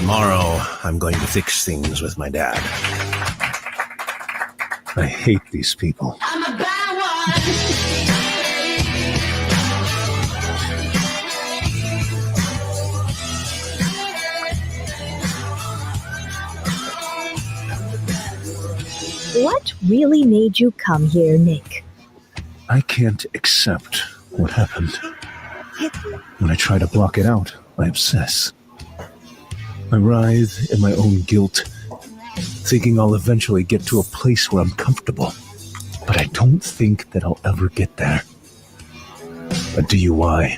Tomorrow, I'm going to fix things with my dad. I hate these people. I'm a bad one. What really made you come here, Nick? I can't accept what happened. When I try to block it out, I obsess. I writhe in my own guilt, thinking I'll eventually get to a place where I'm comfortable. But I don't think that I'll ever get there. A DUI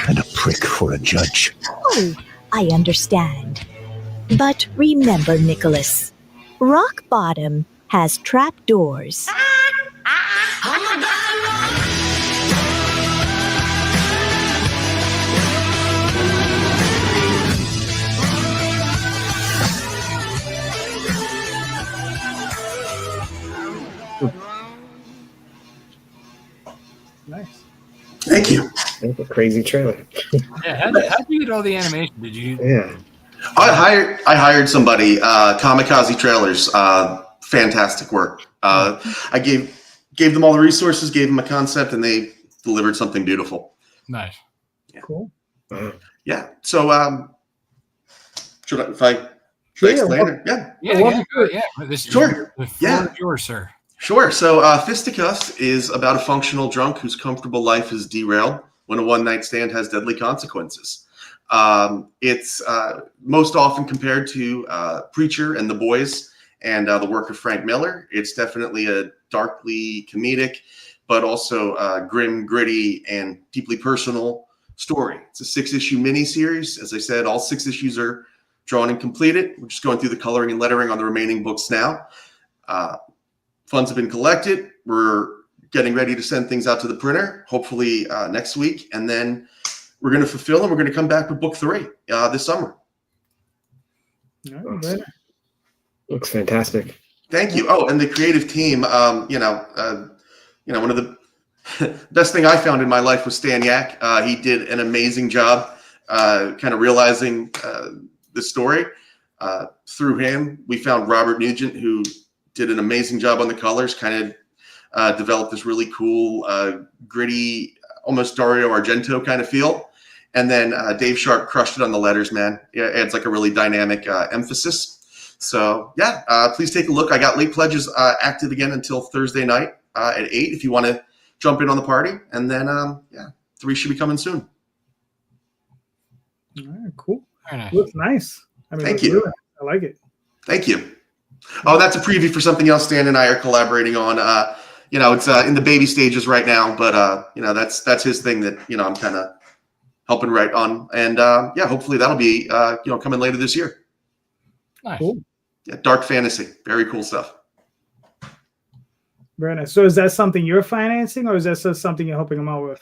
and a prick for a judge. Oh, I understand. But remember, Nicholas, rock bottom has trapdoors. I'm a bad one. Nice. Thank you. That's a crazy trailer. Yeah, how'd you get all the animation? Did you? Yeah. I hired somebody, Kamikaze Trailers. Fantastic work. I gave them all the resources, gave them a concept, and they delivered something beautiful. Nice. Cool. Yeah. So, should I explain it? Yeah. Yeah. Sure. The floor Yeah. is yours, sir. Sure. So, Fisticuffs is about a functional drunk whose comfortable life is derailed when a one-night stand has deadly consequences. It's most often compared to Preacher and The Boys and the work of Frank Miller. It's definitely a darkly comedic, but also grim, gritty, and deeply personal story. It's a 6-issue miniseries. As I said, all 6 issues are drawn and completed. We're just going through the coloring and lettering on the remaining books now. Funds have been collected. We're getting ready to send things out to the printer, hopefully next week. And then we're going to fulfill and we're going to come back with book 3 this summer. Looks fantastic. Thank you. Oh, and the creative team, one of the best thing I found in my life was Stan Yak. He did an amazing job kind of realizing the story. Through him, we found Robert Nugent, who did an amazing job on the colors, kind of developed this really cool, gritty, almost Dario Argento kind of feel. And then Dave Sharp crushed it on the letters, man. It adds like a really dynamic emphasis. So yeah, please take a look. I got late pledges active again until Thursday night at 8 if you want to jump in on the party. And then 3 should be coming soon. All right, cool. Very nice. Looks nice. I mean, Thank you. Good. I like it. Thank you. Oh, that's a preview for something else Stan and I are collaborating on. It's in the baby stages right now, but that's his thing that I'm kind of helping write on, and hopefully that'll be coming later this year. Nice. Cool. Yeah, dark fantasy, very cool stuff. Very nice. So is that something you're financing, or is that just something you're helping him out with?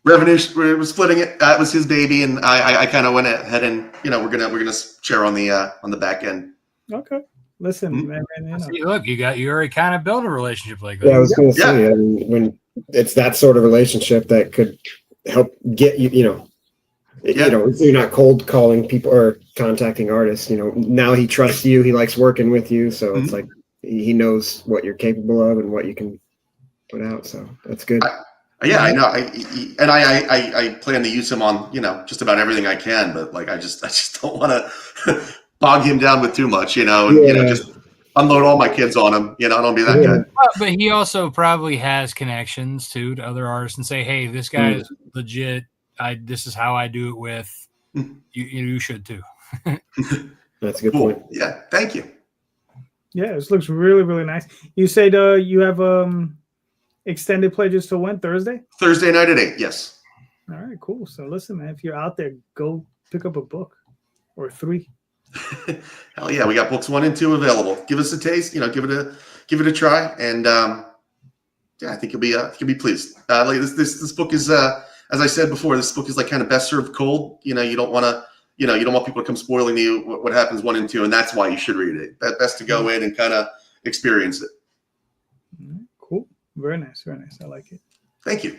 Revenue, we're splitting it. That was his baby, and I kind of went ahead and we're gonna share on the back end. Okay. Listen, man. See, look, you already kind of built a relationship like that. Yeah, I was going to say, when it's that sort of relationship that could help get you're not cold calling people or contacting artists. Now he trusts you. He likes working with you, so it's like he knows what you're capable of and what you can put out. So that's good. I know. I plan to use him on just about everything I can, but like I just don't want to bog him down with too much, just unload all my kids on him. I don't be that guy. But he also probably has connections to other artists and say, hey, this guy is legit. This is how I do it with you should too. That's a good Cool. point. Yeah, thank you. Yeah, this looks really, really nice. You said you have extended pledges till when? Thursday? Thursday night at 8. Yes. All right, cool. So listen, man, if you're out there, go pick up a book or 3. Hell yeah, we got books 1 and 2 available. Give us a taste, give it a try, and I think you'll be pleased. Like this book is, as I said before, this book is like kind of best served cold. You don't want to, you don't want people to come spoiling you what happens 1 and 2, and that's why you should read it. Best to go in and kind of experience it. Cool. Very nice. Very nice. I like it. Thank you.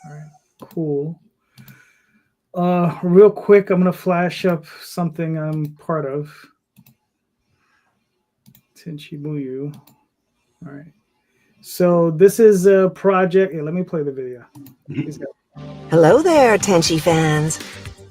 All right. Cool. Real quick, I'm gonna flash up something I'm part of. Tenchi Muyo. All right. So this is a project. Let me play the video. Hello there, Tenchi fans.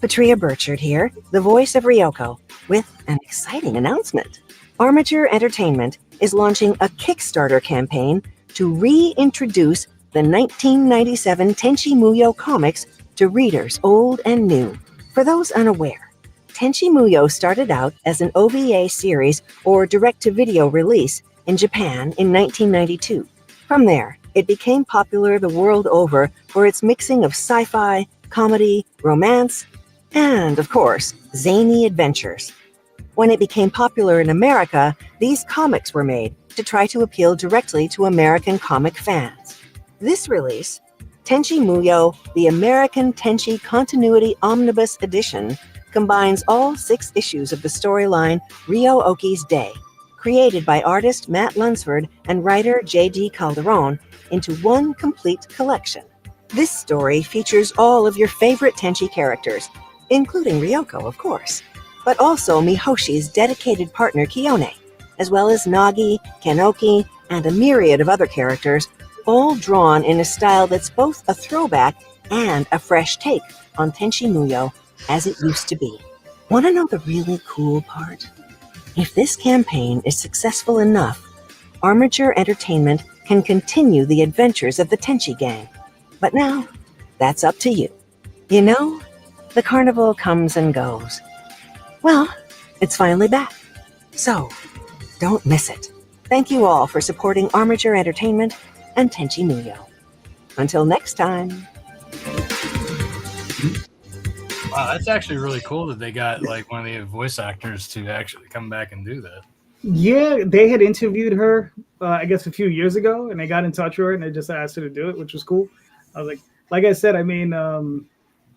Patria Burchard here, the voice of Ryoko, with an exciting announcement. Armature Entertainment is launching a Kickstarter campaign to reintroduce the 1997 Tenchi Muyo comics to readers old and new. For those unaware, Tenchi Muyo started out as an OVA series or direct-to-video release in Japan in 1992. From there, it became popular the world over for its mixing of sci-fi, comedy, romance, and, of course, zany adventures. When it became popular in America, these comics were made to try to appeal directly to American comic fans. This release, Tenchi Muyo, the American Tenchi Continuity Omnibus Edition, combines all 6 issues of the storyline Ryo Oki's Day, created by artist Matt Lunsford and writer J.D. Calderon, into one complete collection. This story features all of your favorite Tenchi characters, including Ryoko, of course, but also Mihoshi's dedicated partner Kiyone, as well as Nagi, Kenoki, and a myriad of other characters, all drawn in a style that's both a throwback and a fresh take on Tenchi Muyo as it used to be. Want to know the really cool part? If this campaign is successful enough, Armature Entertainment can continue the adventures of the Tenchi gang. But now, that's up to you. The carnival comes and goes. Well, it's finally back. So, don't miss it. Thank you all for supporting Armature Entertainment and Tenchi Muyo. Until next time. Wow, that's actually really cool that they got like one of the voice actors to actually come back and do that. Yeah, they had interviewed her, I guess, a few years ago, and they got in touch with her, and they just asked her to do it, which was cool. I was like I said, I mean,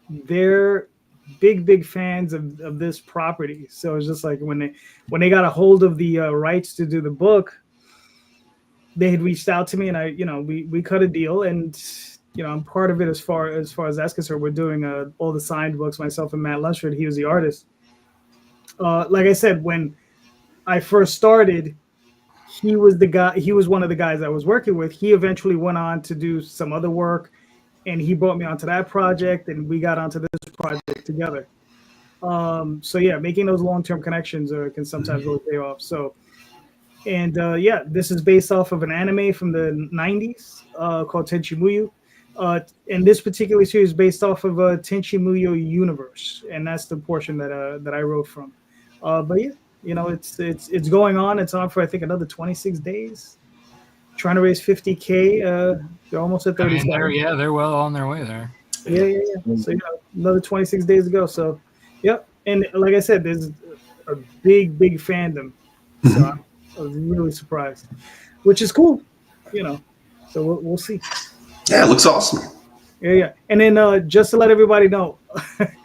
they're big fans of this property, so it's just like when they got a hold of the rights to do the book, they had reached out to me, and we cut a deal, and I'm part of it as far as that's concerned. We're doing all the signed books, myself and Matt Lunsford. He was the artist. Like I said, when I first started, he was the guy. He was one of the guys I was working with. He eventually went on to do some other work, and he brought me onto that project, and we got onto this project together. So yeah, making those long-term connections can sometimes really pay off. So, and this is based off of an anime from the 90s called Tenchi Muyo. And this particular series is based off of a Tenchi Muyo universe, and that's the portion that I wrote from. But yeah, it's going on. It's on for I think another 26 days. Trying to raise 50K. They're almost at 30. They're well on their way there. Yeah. So another 26 days to go. So, yep. And like I said, there's a big fandom. So I was really surprised, which is cool. So we'll see. Yeah, it looks awesome. Yeah. And then just to let everybody know,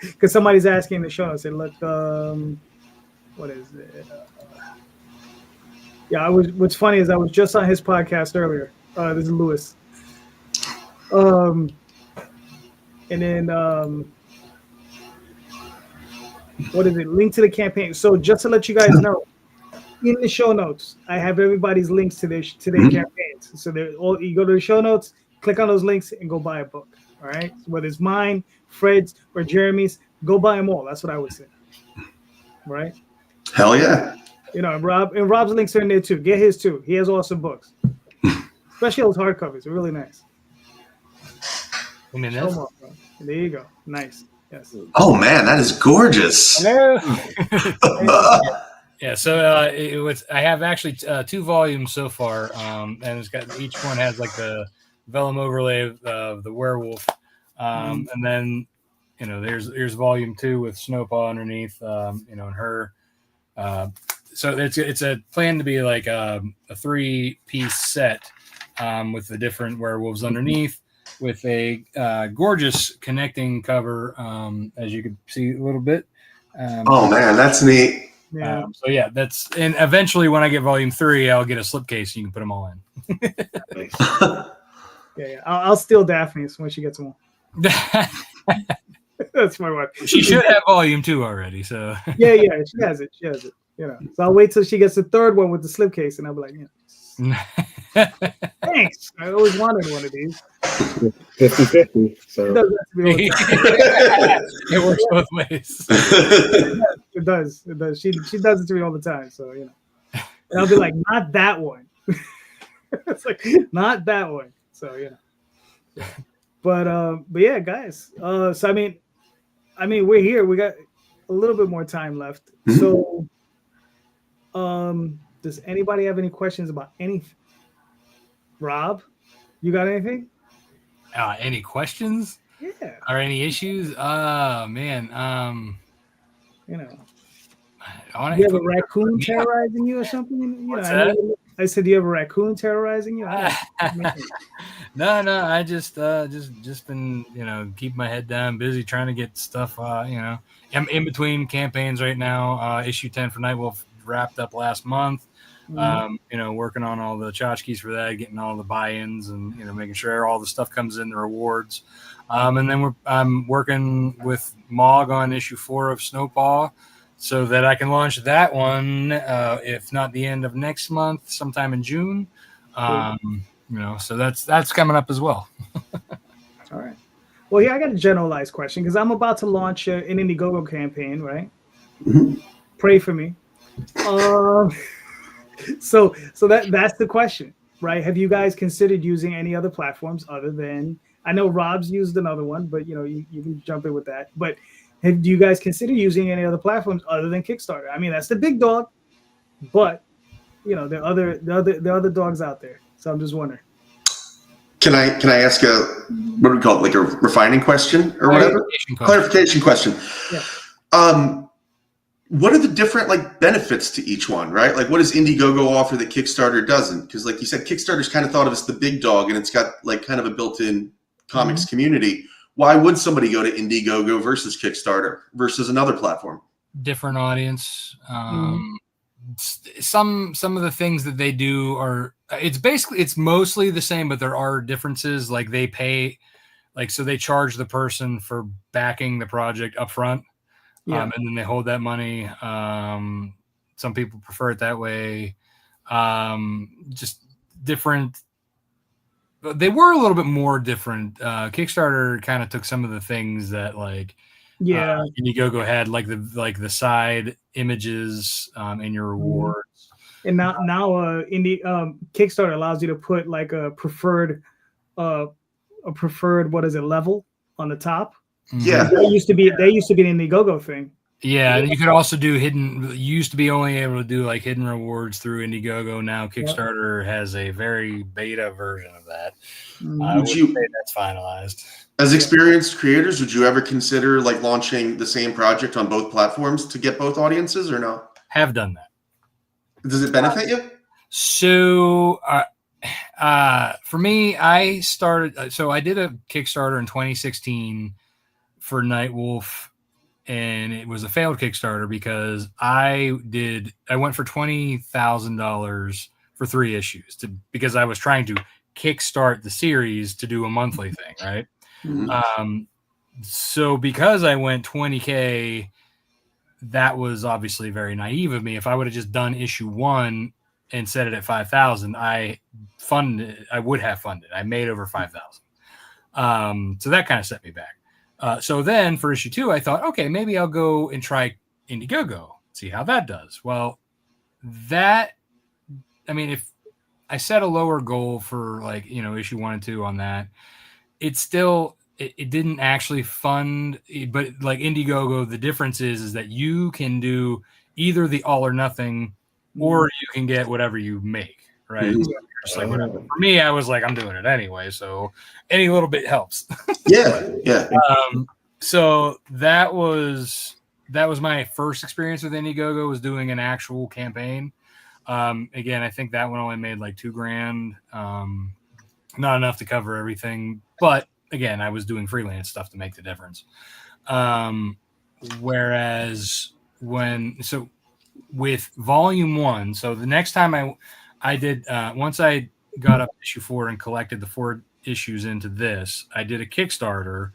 because somebody's asking in the show, I said, look, what is it? What's funny is I was just on his podcast earlier. This is Lewis. And then what is it? Link to the campaign. So just to let you guys know, in the show notes, I have everybody's links to their campaigns. So you go to the show notes, click on those links, and go buy a book. All right. So whether it's mine, Fred's, or Jeremy's, go buy them all. That's what I would say. Right. Hell yeah. Rob's links are in there too. Get his too. He has awesome books, especially those hardcovers. They're really nice. There you go. Nice. Yes. Oh man, that is gorgeous. Hello. Yeah. So I have actually 2 volumes so far, and it's got each one has like the vellum overlay of the werewolf, and then there's volume 2 with Snowpaw underneath, and her. So it's a plan to be like a 3-piece set with the different werewolves underneath, with a gorgeous connecting cover, as you can see a little bit. Oh man, that's neat. Yeah. And eventually when I get volume 3, I'll get a slipcase and you can put them all in. Yeah. I'll steal Daphne's when she gets them all. That's my wife. She should have volume 2 already. So yeah, she has it. So I'll wait till she gets the 3rd one with the slipcase, and I'll be like, thanks. I always wanted one of these. 50-50. So It does have to be all the time. it works both ways. It does. She does it to me all the time. So and I'll be like, not that one. It's like not that one. So but yeah, guys. So I mean, we're here. We got a little bit more time left. So, does anybody have any questions about anything? Rob, you got anything? Any questions? Yeah. Or any issues? Man. You have a raccoon terrorizing you or something? What's that? I said, do you have a raccoon terrorizing you? No. I just been keeping my head down, busy trying to get stuff. I'm in between campaigns right now. Issue 10 for Nightwolf wrapped up last month. Working on all the tchotchkes for that, getting all the buy-ins, and making sure all the stuff comes in the rewards. And then I'm working with Mog on issue 4 of Snowpaw, so that I can launch that one, if not the end of next month, sometime in June. So that's coming up as well. All right. Well, I got a generalized question because I'm about to launch an Indiegogo campaign, right? Pray for me. So that's the question, right? Have you guys considered using any other platforms other than? I know Rob's used another one, but you can jump in with that. But do you guys consider using any other platforms other than Kickstarter? I mean, that's the big dog, but there are other dogs out there. So I'm just wondering. Can I ask what do we call it, like a refining question or whatever? Clarification question. Yeah. What are the different benefits to each one, right? Like, what does Indiegogo offer that Kickstarter doesn't? Because like you said, Kickstarter's kind of thought of as the big dog, and it's got kind of a built-in comics community. Why would somebody go to Indiegogo versus Kickstarter versus another platform? Different audience, some of the things that they do are it's mostly the same, but there are differences. Like they pay, like so they charge the person for backing the project up front, and then they hold that money. Some people prefer it that way. Just different. They were a little bit more different. Kickstarter kind of took some of the things that like Indiegogo had, like the side images in your rewards. And now Kickstarter allows you to put like a preferred what is it, level on the top. Yeah, That used to be an Indiegogo thing. Yeah, and you could also do hidden. You used to be only able to do like hidden rewards through Indiegogo. Now Kickstarter has a very beta version of that. Would you say that's finalized? As experienced creators, would you ever consider like launching the same project on both platforms to get both audiences, or no? Have done that. Does it benefit you? So, for me, I started. So I did a Kickstarter in 2016 for Nightwolf. And it was a failed Kickstarter because I went for $20,000 for 3 issues because I was trying to kickstart the series to do a monthly thing, right? Mm-hmm. So because I went $20K, that was obviously very naive of me. If I would have just done issue 1 and set it at 5,000, I would have funded. I made over 5,000. So that kind of set me back. So then for issue 2, I thought, okay, maybe I'll go and try Indiegogo, see how that does. Well, if I set a lower goal for like, issue 1 and 2 on that, it didn't actually fund, but like Indiegogo, the difference is that you can do either the all or nothing, or you can get whatever you make, right? Mm-hmm. So just like whatever. For me, I was like, I'm doing it anyway, so any little bit helps. Yeah. So that was my first experience with Indiegogo, was doing an actual campaign. Again, I think that one only made like $2,000, not enough to cover everything. But again, I was doing freelance stuff to make the difference. Whereas with volume 1, so the next time I did, once I got up to issue 4 and collected the 4 issues into this, I did a Kickstarter.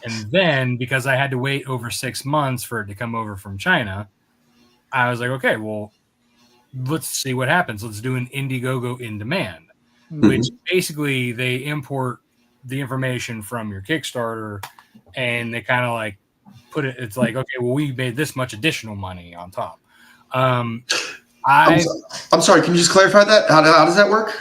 And then because I had to wait over 6 months for it to come over from China, I was like, okay, well, let's see what happens. Let's do an Indiegogo in demand, which basically they import the information from your Kickstarter and they kind of like put it, it's like, okay, well, we made this much additional money on top. I'm sorry, can you just clarify that? How does that work?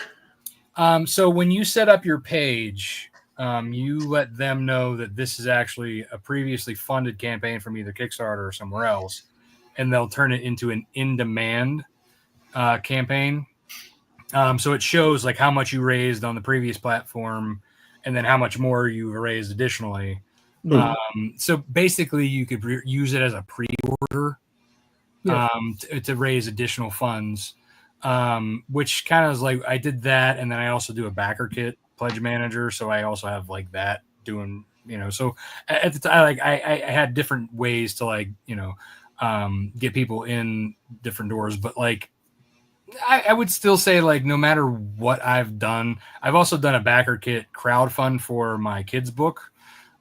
So when you set up your page, you let them know that this is actually a previously funded campaign from either Kickstarter or somewhere else, and they'll turn it into an in-demand campaign. So it shows like how much you raised on the previous platform and then how much more you raised additionally. So basically you could use it as a pre-order to raise additional funds, which kind of is like, I did that. And then I also do a backer kit pledge manager. So I also have like that doing, so at the time, like I had different ways to like, get people in different doors, but like, I would still say like, no matter what I've done, I've also done a backer kit crowdfund for my kids book.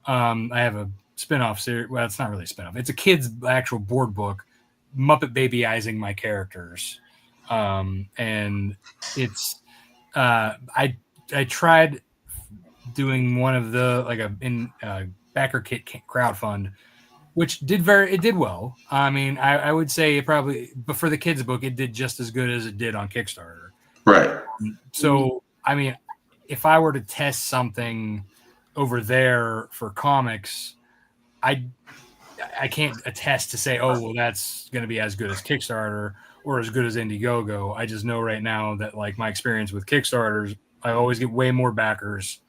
I have a spinoff series. Well, it's not really a spinoff. It's a kid's actual board book, Muppet Babyizing my characters. And it's, I tried doing one of the, like a backer kit crowdfund, which did well. I mean, I would say it probably, but for the kids book, it did just as good as it did on Kickstarter. Right. So, I mean, if I were to test something over there for comics, I can't attest to say, oh, well, that's going to be as good as Kickstarter or as good as Indiegogo. I just know right now that like my experience with Kickstarters, I always get way more backers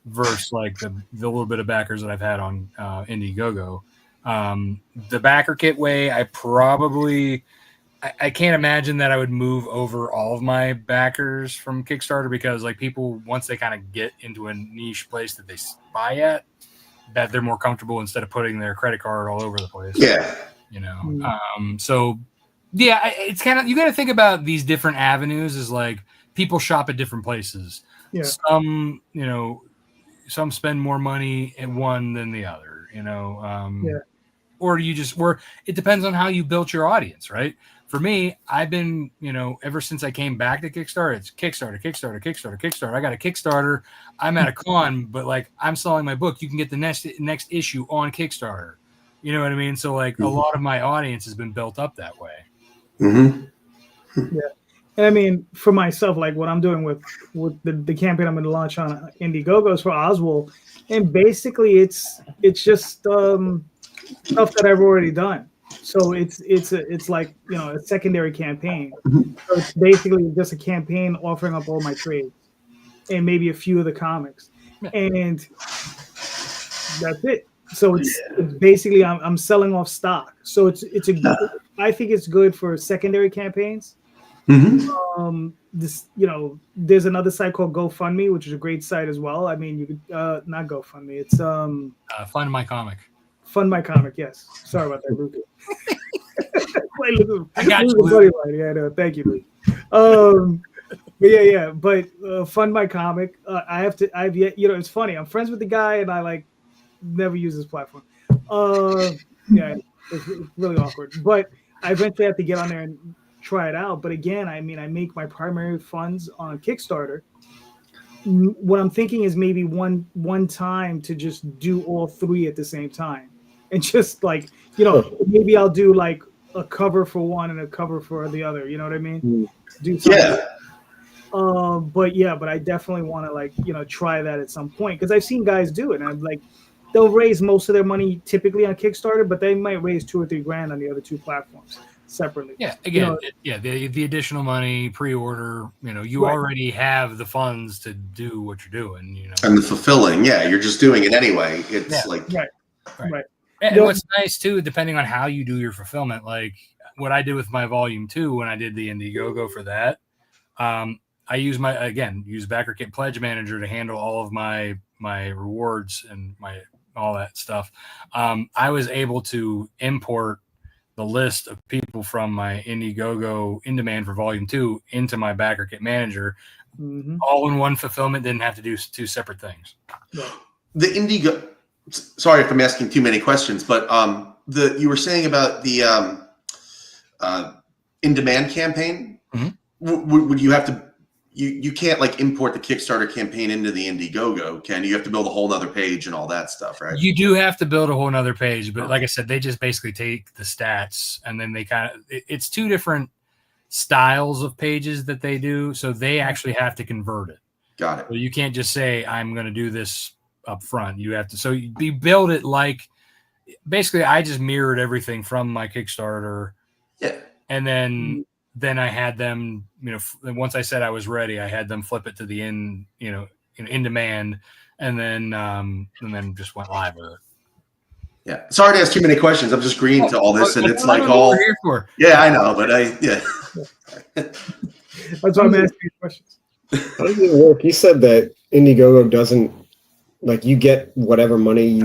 versus like the little bit of backers that I've had on Indiegogo. The backer kit way, I can't imagine that I would move over all of my backers from Kickstarter, because like people, once they kind of get into a niche place that they buy at, that they're more comfortable instead of putting their credit card all over the place. Yeah. So Yeah, it's kind of, you got to think about these different avenues as like people shop at different places. Yeah. Some, some spend more money in one than the other, Yeah. or it depends on how you built your audience, right? For me, I've been, ever since I came back to Kickstarter, it's Kickstarter. I got a Kickstarter. I'm at a con, but like I'm selling my book. You can get the next issue on Kickstarter. You know what I mean? So like a lot of my audience has been built up that way. Mm-hmm. Yeah. And I mean, for myself, like what I'm doing with the campaign I'm going to launch on Indiegogo is for Oswald, and basically it's just stuff that I've already done. So it's like a secondary campaign. So it's basically just a campaign offering up all my trades and maybe a few of the comics, and that's it. So it's basically I'm selling off stock. So I think it's good for secondary campaigns. Mm-hmm. There's another site called GoFundMe, which is a great site as well. I mean, you could not GoFundMe. It's Fund My Comic. Fund My Comic. Yes. Sorry about that, Luke. I got you. Yeah, no, thank you, Luke. But Fund My Comic. It's funny. I'm friends with the guy, and I like never use this platform. It's really awkward. But I eventually have to get on there and try it out. But again, I mean, I make my primary funds on Kickstarter. What I'm thinking is maybe one time to just do all three at the same time, and just like maybe I'll do like a cover for one and a cover for the other. You know what I mean? Do something. Yeah. But I definitely want to try that at some point, because I've seen guys do it, and I'm like, they'll raise most of their money typically on Kickstarter, but they might raise $2 or $3 grand on the other two platforms separately. Yeah, again, the additional money, pre-order, you already have the funds to do what you're doing, And the fulfilling, you're just doing it anyway. It's right. And what's nice too, depending on how you do your fulfillment, like what I did with my volume 2 when I did the Indiegogo for that, I use Backer Kit Pledge Manager to handle all of my rewards and all that stuff. I was able to import the list of people from my Indiegogo in demand for volume 2 into my Backer Kit Manager, all in one fulfillment. Didn't have to do two separate things. The Indiegogo. Sorry if I'm asking too many questions, but you were saying about the in demand campaign. Would you have to? You can't like import the Kickstarter campaign into the Indiegogo, can you? You have to build a whole nother page and all that stuff, right? You do have to build a whole nother page, but like I said, they just basically take the stats and then they it's two different styles of pages that they do. So they actually have to convert it. Got it. So you can't just say, I'm going to do this up front. You have to, so you build it like, basically I just mirrored everything from my Kickstarter. Yeah. And then I had them, once I said I was ready, I had them flip it to the in demand, and then just went live with it. Yeah. Sorry to ask too many questions. I'm just green to all this, and it's like all. We're here for. Yeah, I know, but That's why I'm asking you questions. How does it work? You said that Indiegogo doesn't you get whatever money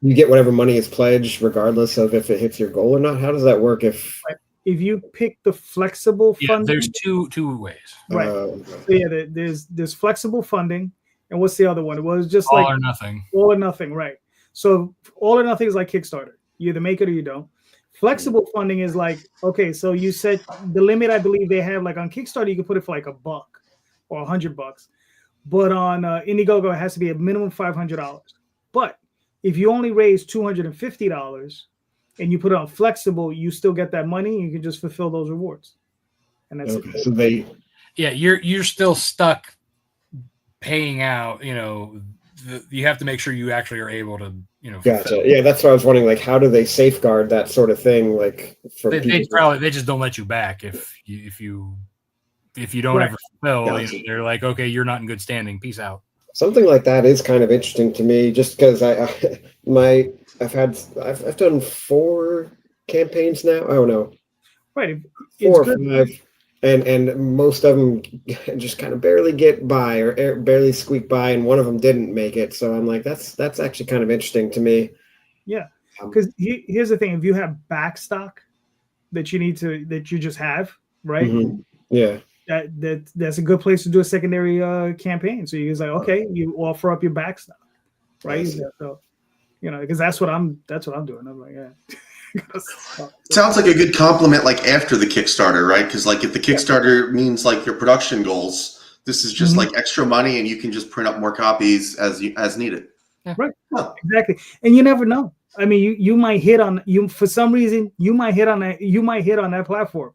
you get whatever money is pledged, regardless of if it hits your goal or not. How does that work? If you pick the flexible funding, there's two ways. Right. So there's flexible funding, and what's the other one? It was just all or nothing. All or nothing, right? So all or nothing is like Kickstarter. You either make it or you don't. Flexible funding is like, okay, so you set the limit. I believe they have like on Kickstarter, you can put it for like $1 or $100, but on Indiegogo it has to be a minimum $500. But if you only raise $250 and you put it on flexible, you still get that money. You can just fulfill those rewards, and that's okay. it. So you're still stuck paying out. You have to make sure you actually are able to. Gotcha. Yeah, that's what I was wondering. Like, how do they safeguard that sort of thing? Like, for they just don't let you back if you don't ever fulfill. Gotcha. They're like, okay, you're not in good standing. Peace out. Something like that is kind of interesting to me, just because I've done 4 campaigns now. Oh no, right, 4 or 5, and most of them just kind of barely get by or barely squeak by, and one of them didn't make it. So I'm like, that's actually kind of interesting to me. Yeah, because here's the thing: if you have backstock, that you just have, right? Mhm. Yeah. That's a good place to do a secondary campaign. So you're like, okay, you offer up your back stuff, right? Yes. So, because that's what I'm doing. I'm like, yeah. Sounds like a good compliment, like after the Kickstarter, right? Because like if the Kickstarter means like your production goals, this is just like extra money, and you can just print up more copies as needed. Right. Exactly. And you never know. I mean, you might hit on for some reason. You might hit on that platform.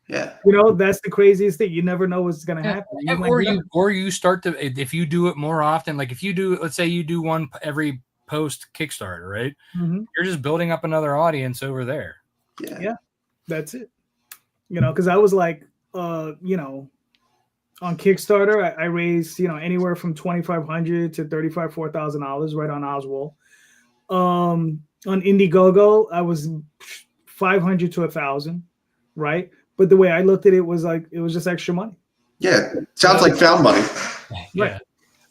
Yeah. That's the craziest thing. You never know what's going to happen. Or you start to, if you do it more often, like if you do, let's say you do one every post Kickstarter, right? You're just building up another audience over there. Yeah. That's it. Because I was like, on Kickstarter, I raised, anywhere from $2,500 to $4,000 right on Oswald. On Indiegogo, I was 500 to 1,000, right? But the way I looked at it was like it was just extra money. Yeah, sounds like found money. Yeah.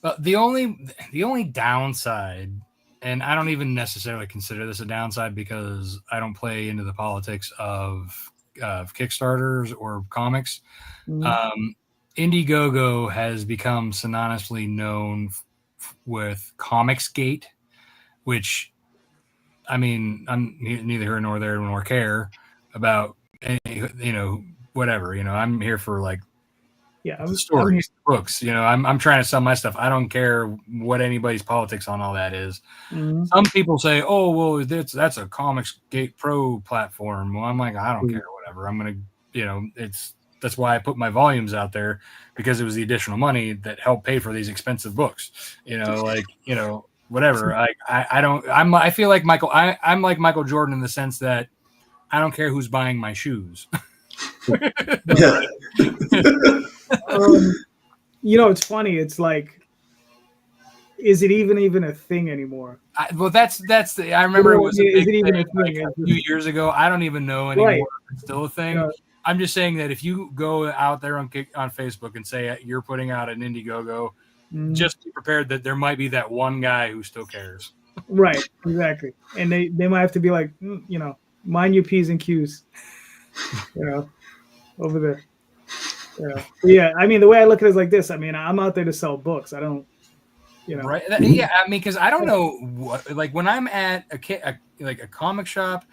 But the only downside, and I don't even necessarily consider this a downside because I don't play into the politics of Kickstarters or comics. Indiegogo has become synonymously known with Comicsgate, which, I mean, I'm neither here nor there nor care about, whatever. I'm here for like stories, books. I'm trying to sell my stuff. I don't care what anybody's politics on all that is. Some people say, oh, well, that's a Comicsgate Pro platform. Well, I'm like, I don't care, whatever. I'm going to, that's why I put my volumes out there, because it was the additional money that helped pay for these expensive books, whatever. I feel like Michael, I'm like Michael Jordan in the sense that I don't care who's buying my shoes. It's funny. It's like, is it even a thing anymore? I remember it was a big thing like a few years ago. I don't even know anymore if it's still a thing. I'm just saying that if you go out there on Facebook and say you're putting out an Indiegogo, just be prepared that there might be that one guy who still cares. Right, exactly. And they might have to be like, mind your P's and Q's, over there. Yeah, I mean, the way I look at it is like this. I mean, I'm out there to sell books. I don't, Right. Yeah, I mean, because I don't know what, like when I'm at a comic shop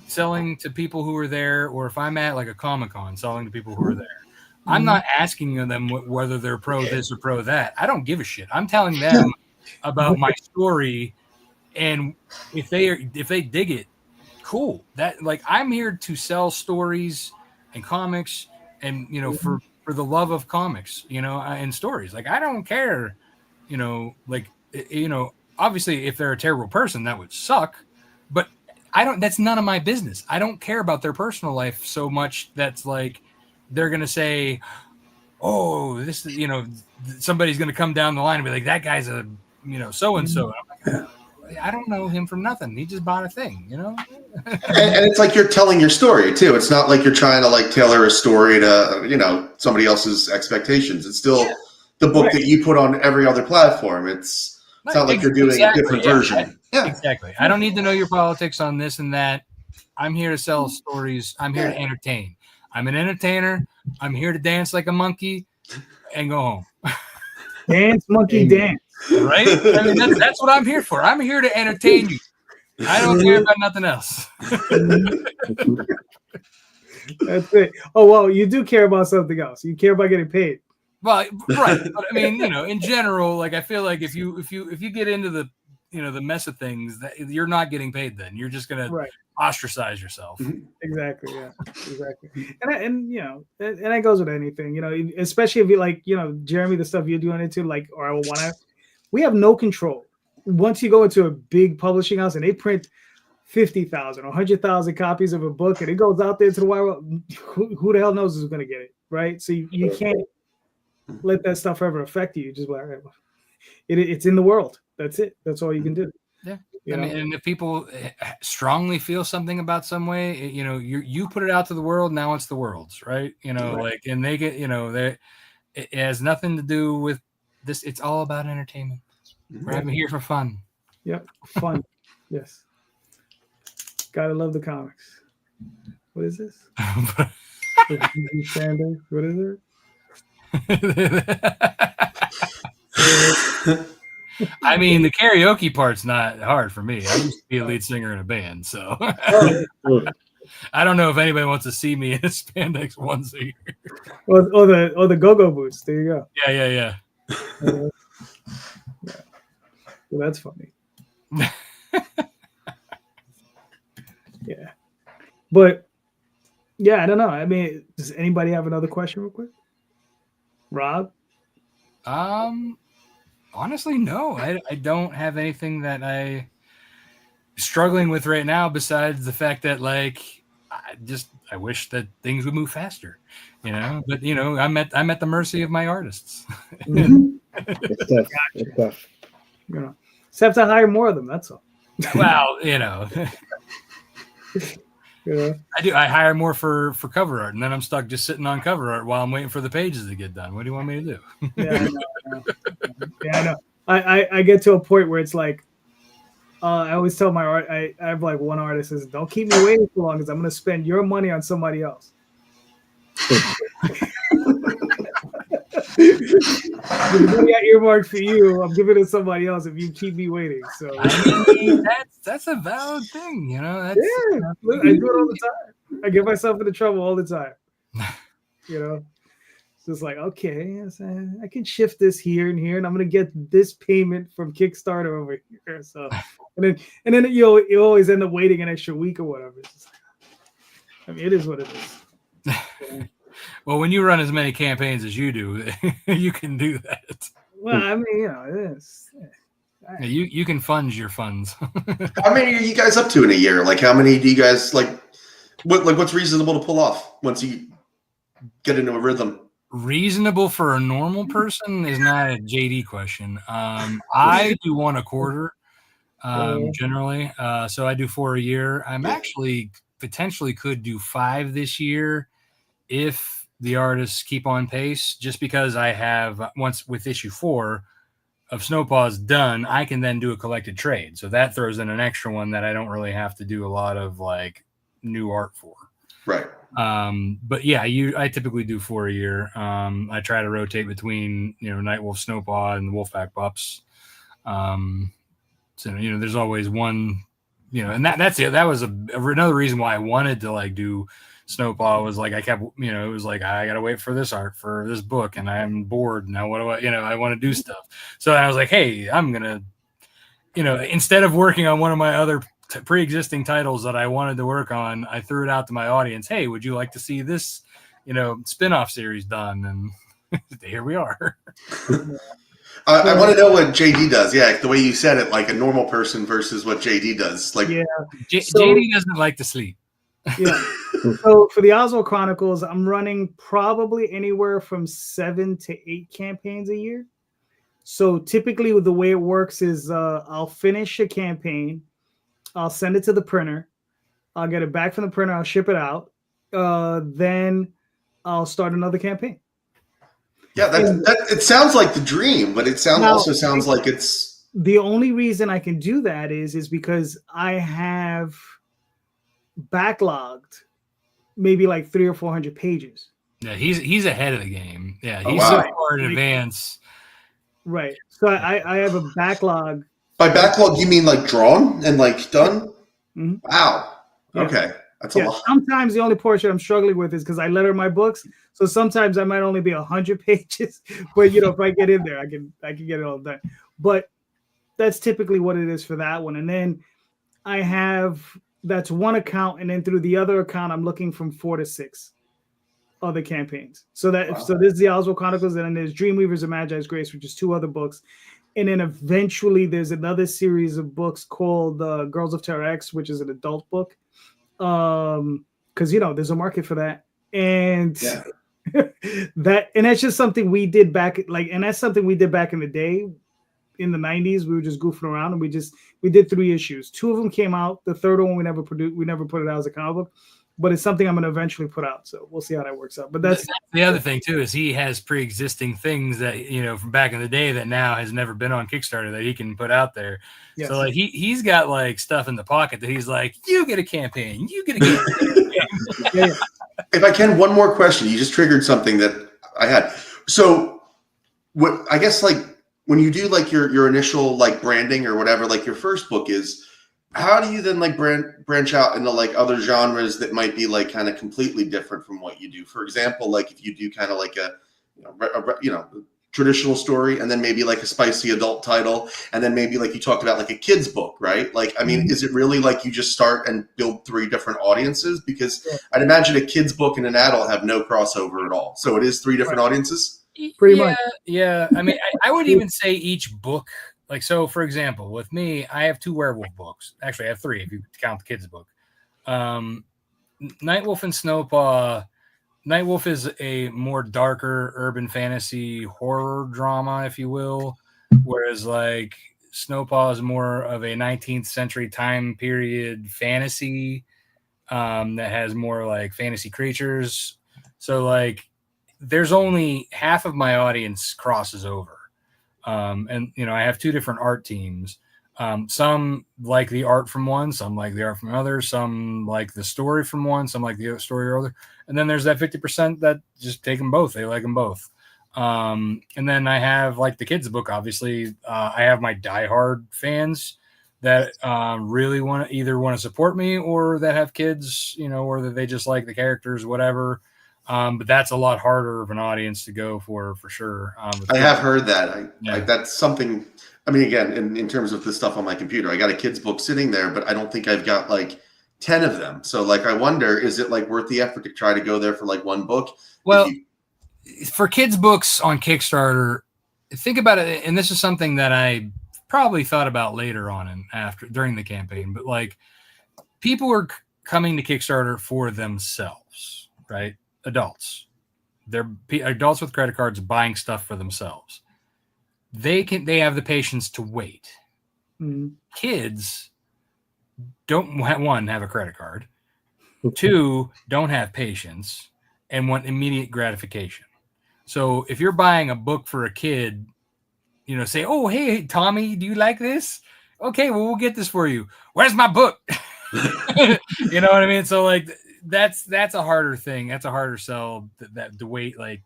selling to people who are there, or if I'm at like a Comic-Con selling to people who are there, I'm not asking them whether they're pro this or pro that. I don't give a shit. I'm telling them about my story, and if they dig it, cool. That, like, I'm here to sell stories and comics, and for the love of comics, and stories. Like, I don't care, obviously if they're a terrible person, that would suck, but that's none of my business. I don't care about their personal life so much. That's like, they're going to say, oh, this is, somebody's going to come down the line and be like, that guy's a, so-and-so. I'm like, I don't know him from nothing. He just bought a thing, and it's like you're telling your story too. It's not like you're trying to like tailor a story to, somebody else's expectations. It's still the book that you put on every other platform. It's not like you're doing a different version. Exactly. I don't need to know your politics on this and that. I'm here to sell stories. I'm here to entertain. I'm an entertainer. I'm here to dance like a monkey and go home. Dance, monkey, dance. Right? I mean, that's what I'm here for. I'm here to entertain you. I don't care about nothing else. That's it. Oh, well, you do care about something else. You care about getting paid. Well, right. But I mean, in general, like, I feel like if you get into the, the mess of things, that you're not getting paid, then you're just going to ostracize yourself. Exactly. Yeah, exactly. And that goes with anything, especially if you like, Jeremy, the stuff you're doing into, like, or we have no control. Once you go into a big publishing house and they print 50,000 or 100,000 copies of a book and it goes out there to the world, who the hell knows who's going to get it, right? So you can't let that stuff ever affect you. Just like, it's in the world. That's it. That's all you can do. Yeah. I mean, and if people strongly feel something about some way, you put it out to the world. Now it's the world's, right? Like, and they get, it has nothing to do with this. It's all about entertainment. I'm here for fun. Yep. Fun. Yes. Gotta love the comics. What is this? Sanders. What is it? I mean, the karaoke part's not hard for me. I used to be a lead singer in a band, so I don't know if anybody wants to see me in a spandex onesie. Or the go-go boots. There you go. Yeah. Well, that's funny. Yeah. But yeah, I don't know. I mean, does anybody have another question real quick? Rob? Honestly, no. I don't have anything that I'm struggling with right now besides the fact that like I wish that things would move faster, you know. But you know, I'm at the mercy of my artists. It's tough. It's tough. You know, just have to hire more of them. That's all. Well, you know. Yeah. I hire more for cover art, and then I'm stuck just sitting on cover art while I'm waiting for the pages to get done. What do you want me to do? Yeah, I know. I get to a point where it's like, I always tell my art. I have like one artist says, "Don't keep me waiting too long, because I'm going to spend your money on somebody else." The money I earmarked for you, I'm giving it to somebody else if you keep me waiting. So I mean, that's a valid thing, you know. That's, yeah, look, I do it all the time. I get myself into trouble all the time. You know, it's just like, okay, I can shift this here and here, and I'm gonna get this payment from Kickstarter over here. So, and then you always end up waiting an extra week or whatever. It's just like, I mean, it is what it is. Yeah. Well, when you run as many campaigns as you do, you can do that. Well, I mean, you know, it is. You can fund your funds. How many are you guys up to in a year? Like, how many do you guys like? What's reasonable to pull off once you get into a rhythm? Reasonable for a normal person is not a JD question. I do one a quarter generally, so I do 4 a year. I'm actually potentially could do 5 this year if the artists keep on pace, just because I have once with issue 4 of Snowpaw's done, I can then do a collected trade. So that throws in an extra one that I don't really have to do a lot of like new art for. Right. But yeah, I typically do 4 a year. I try to rotate between, you know, Nightwolf, Snowpaw, and the Wolfpack Pups. So, you know, there's always one, you know, and that's it. That was another reason why I wanted to like do Snowpaw was like, I kept, you know, it was like, I got to wait for this art for this book and I'm bored now. What do I, you know, I want to do stuff. So I was like, hey, I'm going to, you know, instead of working on one of my other pre-existing titles that I wanted to work on, I threw it out to my audience. Hey, would you like to see this, you know, spin-off series done? And here we are. I want to know what JD does. Yeah, the way you said it, like a normal person versus what JD does. Like, yeah, JD doesn't like to sleep. Yeah. So for the Oswald Chronicles, I'm running probably anywhere from 7 to 8 campaigns a year. So typically the way it works is I'll finish a campaign, I'll send it to the printer, I'll get it back from the printer, I'll ship it out, then I'll start another campaign. Yeah, it sounds like the dream, but it also sounds like it's... The only reason I can do that is because I have backlogged maybe like 300 or 400 pages. Yeah, he's ahead of the game. Yeah, he's wow. so far in advance. Right. So I have a backlog. By backlog, you mean like drawn and like done? Mm-hmm. Wow. Yeah. Okay. That's a lot. Sometimes the only portion I'm struggling with is because I letter my books. So sometimes I might only be 100 pages, but you know, if I get in there, I can get it all done. But that's typically what it is for that one. And then I have, that's one account, and then through the other account, I'm looking from 4 to 6 other campaigns. So this is the Oswald Chronicles, and then there's Dreamweavers of Magi's Grace, which is 2 other books. And then eventually there's another series of books called Girls of Terra X, which is an adult book. Because you know, there's a market for that. And that's just something we did back in the day. In the 90s, we were just goofing around, and we did 3 issues. 2 of them came out. The third one we never put it out as a comic book. but it's something I'm going to eventually put out. So we'll see how that works out. But that's the other thing too, is he has pre-existing things that, from back in the day that now has never been on Kickstarter that he can put out there. Yes. So like he's got like stuff in the pocket that he's like, you get a campaign, you get a campaign. yeah. If I can, one more question. You just triggered something that I had. So what, I guess, like when you do like your initial like branding or whatever, like your first book is, how do you then like branch out into like other genres that might be like kind of completely different from what you do? For example, like if you do kind of like a traditional story, and then maybe like a spicy adult title, and then maybe like you talked about like a kid's book, right? Like, I mean, is it really like you just start and build 3 different audiences? Because I'd imagine a kid's book and an adult have no crossover at all. So it is 3 different audiences? Pretty much. Yeah. I mean, I would even say each book, like, so for example, with me, I have 2 werewolf books. Actually, I have 3 if you count the kids' book. Nightwolf and Snowpaw. Nightwolf is a more darker urban fantasy horror drama, if you will, whereas like Snowpaw is more of a 19th century time period fantasy that has more like fantasy creatures. So like there's only half of my audience crosses over. And I have 2 different art teams. Some like the art from one, some like the art from another, some like the story from one, some like the story or other. And then there's that 50% that just take them both. They like them both. And then I have like the kids' book, obviously. I have my diehard fans that really want to support me, or that have kids, or that they just like the characters, whatever. But that's a lot harder of an audience to go for sure. I have heard that. That's something. I mean, again, in terms of the stuff on my computer, I got a kid's book sitting there, but I don't think I've got like 10 of them. So like, I wonder, is it like worth the effort to try to go there for like one book? Well, for kids' books on Kickstarter, think about it. And this is something that I probably thought about later on and during the campaign, but like people are coming to Kickstarter for themselves, right? Adults. They're adults with credit cards buying stuff for themselves. They have the patience to wait. Mm-hmm. Kids don't have a credit card. 2, don't have patience and want immediate gratification. So if you're buying a book for a kid, say, oh, hey, Tommy, do you like this? Okay, well, we'll get this for you. Where's my book? You know what I mean? So like, that's a harder thing. That's a harder sell that to wait like,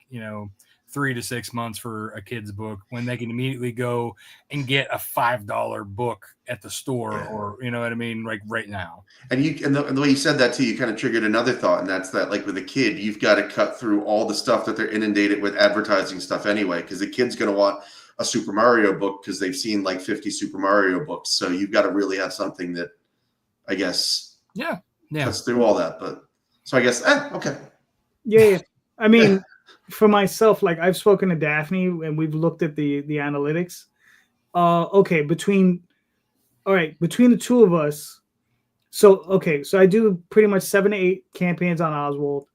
3 to 6 months for a kid's book when they can immediately go and get a $5 book at the store, or you know what I mean, like right now. And the way you said that too, you kind of triggered another thought, and that's that like with a kid, you've got to cut through all the stuff that they're inundated with advertising stuff anyway, because the kid's going to want a Super Mario book because they've seen like 50 Super Mario books. So you've got to really have something that, I guess, cuts through all that. But so I guess, okay. Yeah. I mean, for myself, like I've spoken to Daphne and we've looked at the analytics. Between the 2 of us. So I do pretty much 7 to 8 campaigns on Oswald.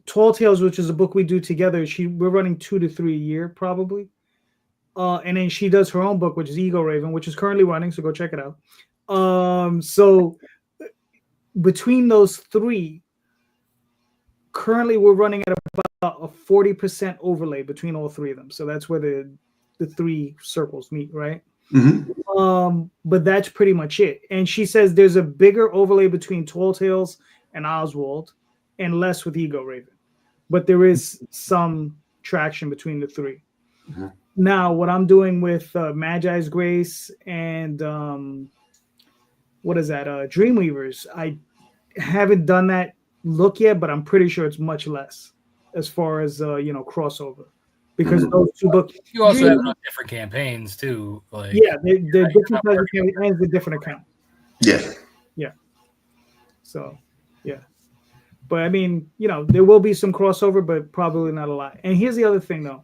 Tall Tales, which is a book we do together, we're running 2 to 3 a year probably. And then she does her own book, which is Ego Raven, which is currently running. So go check it out. So between those 3, currently we're running at about a 40% between all 3 of them. So that's where the 3 circles meet, right? Mm-hmm. But that's pretty much it. And she says there's a bigger overlay between Tall Tales and Oswald and less with Ego Raven. But there is some traction between the 3. Mm-hmm. Now, what I'm doing with Magi's Grace and Dreamweavers, I haven't done that look yet, but I'm pretty sure it's much less as far as crossover, because those 2 books. You also have different campaigns too. Like they're different kinds of campaigns, a different account. Yeah. So but I mean, there will be some crossover, but probably not a lot. And here's the other thing, though.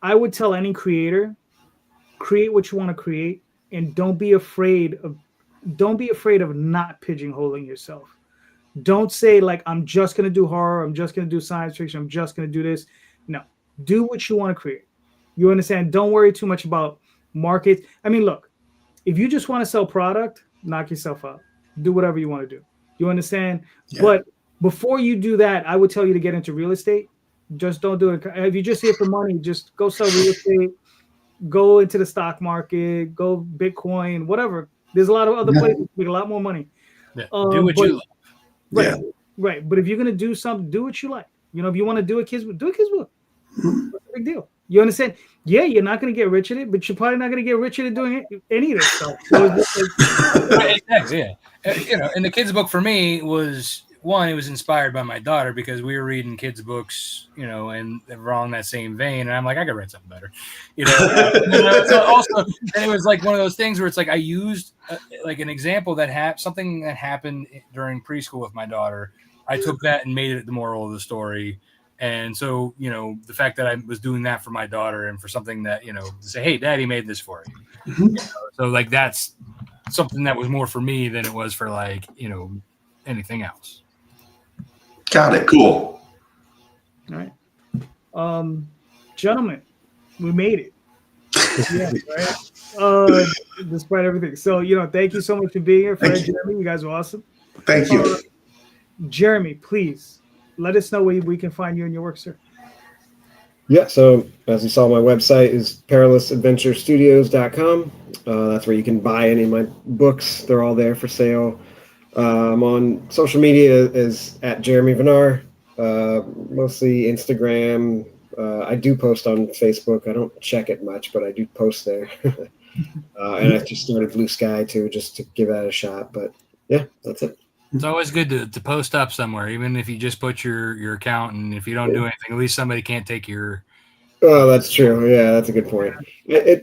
I would tell any creator, create what you want to create, and don't be afraid of not pigeonholing yourself. Don't say like, I'm just going to do horror. I'm just going to do science fiction. I'm just going to do this. No, do what you want to create. You understand? Don't worry too much about market. I mean, look, if you just want to sell product, knock yourself out. Do whatever you want to do. You understand? Yeah. But before you do that, I would tell you to get into real estate. Just don't do it. If you're just here for money, just go sell real estate, go into the stock market, go Bitcoin, whatever. There's a lot of other places to make a lot more money. Yeah. Do what you love. Right, Yeah. right. But if you're gonna do something, do what you like. If you want to do a kids book, do a kids book. What's the big deal? You understand? Yeah, you're not gonna get rich at it, but you're probably not gonna get rich at it doing any of this stuff. So it's just like, Exactly, yeah. And the kids book for me was one. It was inspired by my daughter because we were reading kids books, and we're all in that same vein. And I'm like, I could write something better, So also, and it was like one of those things where it's like I used like an example that something that happened during preschool with my daughter. I took that and made it the moral of the story. And so, the fact that I was doing that for my daughter and for something that, to say, hey, daddy made this for you. So like, that's something that was more for me than it was for like, anything else. Got it. Cool. all right. Gentlemen, we made it. Yeah, right. Despite everything. So, thank you so much for being here. Fred, Jeremy, you guys were awesome. Thank you. Jeremy, please let us know where we can find you and your work, sir. Yeah, so as you saw, my website is perilousadventurestudios.com. That's where you can buy any of my books. They're all there for sale. I'm on social media as at Jeremy Vinar, mostly Instagram. I do post on Facebook. I don't check it much, but I do post there. And I just started Blue Sky too, just to give that a shot. But yeah, that's it. It's always good to post up somewhere, even if you just put your account, and if you don't do anything, at least somebody can't take your. Oh, that's true. Yeah, that's a good point.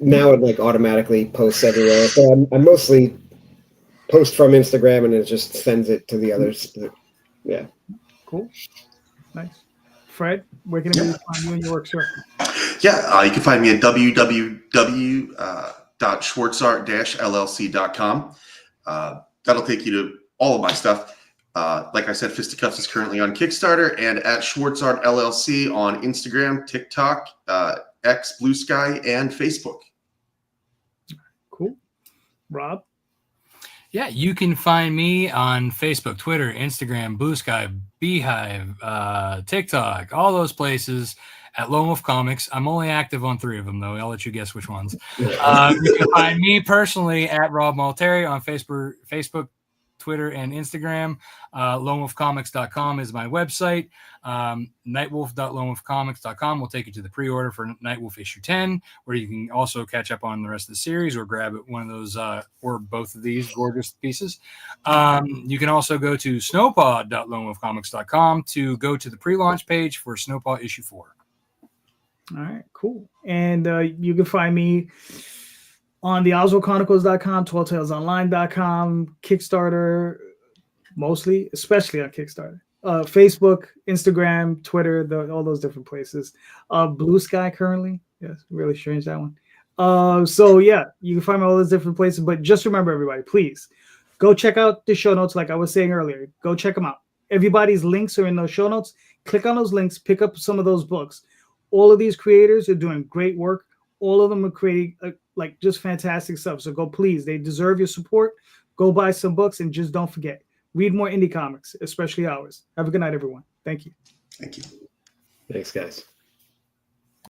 Now it like automatically posts everywhere. So I mostly post from Instagram, and it just sends it to the others. Yeah. Cool. Nice. Fred, where can we find you and your work, sir? Yeah, you can find me at www.schwartzart-llc.com. That'll take you to all of my stuff. Like I said, Fisticuffs is currently on Kickstarter, and at Schwartzart LLC on Instagram, TikTok, X, Blue Sky, and Facebook. Cool. Rob? Yeah, you can find me on Facebook, Twitter, Instagram, Blue Sky, Beehive, TikTok, all those places at Lone Wolf Comics. I'm only active on 3 of them, though. I'll let you guess which ones. You can find me personally at Rob Multari on Facebook, Twitter, and Instagram. LoneWolfComics.com is my website. Nightwolf.lonewolfcomics.com will take you to the pre-order for Nightwolf issue 10, where you can also catch up on the rest of the series or grab one of those or both of these gorgeous pieces. You can also go to snowpaw.lonewolfcomics.com to go to the pre-launch page for Snowpaw issue 4. All right, cool. And you can find me on the OswaldChronicles.com, 12talesonline.com, Kickstarter, mostly, especially on Kickstarter, Facebook, Instagram, Twitter, all those different places. Blue Sky currently. Yes, really strange, that one. So, yeah, you can find me all those different places. But just remember, everybody, please, go check out the show notes like I was saying earlier. Go check them out. Everybody's links are in those show notes. Click on those links. Pick up some of those books. All of these creators are doing great work. All of them are creating like just fantastic stuff. So go, please. They deserve your support. Go buy some books, and just don't forget, read more indie comics, especially ours. Have a good night, everyone. Thank you. Thank you. Thanks, guys.